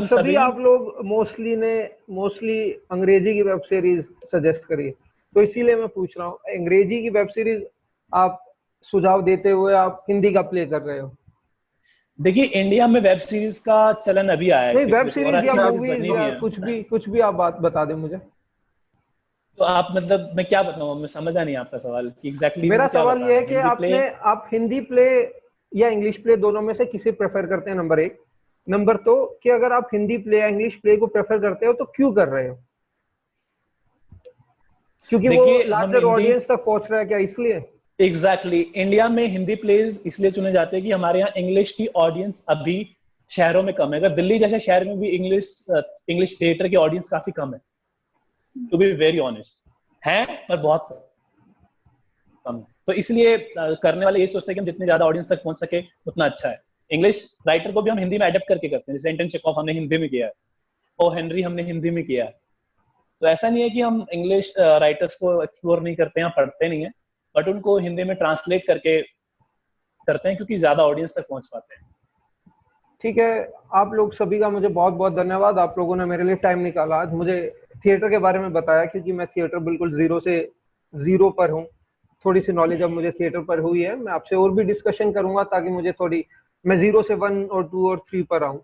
Speaker 1: सभी
Speaker 3: आप
Speaker 1: लोग मोस्टली अंग्रेजी की वेब सीरीज सजेस्ट करिए, तो इसीलिए मैं पूछ रहा हूँ, अंग्रेजी की वेब सीरीज आप सुझाव देते हुए आप हिंदी का प्ले कर रहे हो।
Speaker 3: देखिए, इंडिया में वेब सीरीज का चलन अभी आया है,
Speaker 1: नहीं वेब सीरीज या मूवीज या कुछ भी आप बात बता दें मुझे।
Speaker 3: तो आप मतलब मैं क्या बताऊं, मैं समझा नहीं आपका सवाल कि एग्जैक्टली
Speaker 1: मेरा सवाल ये है कि आप हिंदी प्ले या इंग्लिश प्ले दोनों में से किसे प्रेफर करते हैं, नंबर 1। नंबर 2 कि अगर आप हिंदी प्ले या इंग्लिश प्ले को प्रेफर करते हो तो क्यों कर रहे हो? क्योंकि वो लार्जर ऑडियंस तक पहुंच रहा है क्या, इसलिए?
Speaker 3: एग्जैक्टली, इंडिया में हिंदी प्लेज इसलिए चुने जाते हैं कि हमारे यहाँ इंग्लिश की ऑडियंस अभी शहरों में कम है। अगर दिल्ली जैसे शहर में भी इंग्लिश थिएटर की ऑडियंस काफी कम है, टू बी वेरी ऑनेस्ट, है पर बहुत कम। तो इसलिए करने वाले ये सोचते हैं कि हम जितनी ज्यादा ऑडियंस तक पहुंच सके उतना अच्छा है। इंग्लिश राइटर को भी हम हिंदी में एडेप्ट करके करते हैं, जैसे एंटन चेखव हमने हिंदी में किया है, ओ हेनरी हमने हिंदी में किया है। तो ऐसा नहीं है कि हम इंग्लिश राइटर्स को एक्सप्लोर नहीं करते हैं, पढ़ते नहीं है, बट उनको हिंदी में ट्रांसलेट करके करते हैं क्योंकि ज्यादा ऑडियंस तक पहुंच पाते हैं।
Speaker 1: ठीक है, आप लोग सभी का मुझे बहुत बहुत धन्यवाद। आप लोगों ने मेरे लिए टाइम निकाला, आज मुझे थिएटर के बारे में बताया, क्योंकि मैं थिएटर बिल्कुल जीरो पर हूँ। थोड़ी सी नॉलेज अब मुझे थिएटर पर हुई है। मैं आपसे और भी डिस्कशन करूंगा ताकि मुझे मैं 0 से 1 और 2 और 3 पर आऊं।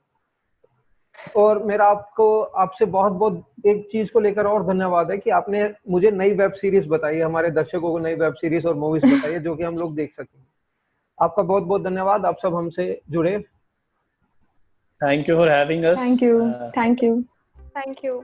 Speaker 1: और मेरा आपसे बहुत बहुत एक चीज को लेकर और धन्यवाद है कि आपने मुझे नई वेब सीरीज बताई, हमारे दर्शकों को नई वेब सीरीज और मूवीज बताई है जो कि हम लोग देख सकें। आपका बहुत बहुत धन्यवाद, आप सब हमसे जुड़े।
Speaker 3: Thank you for having us.
Speaker 4: Thank you.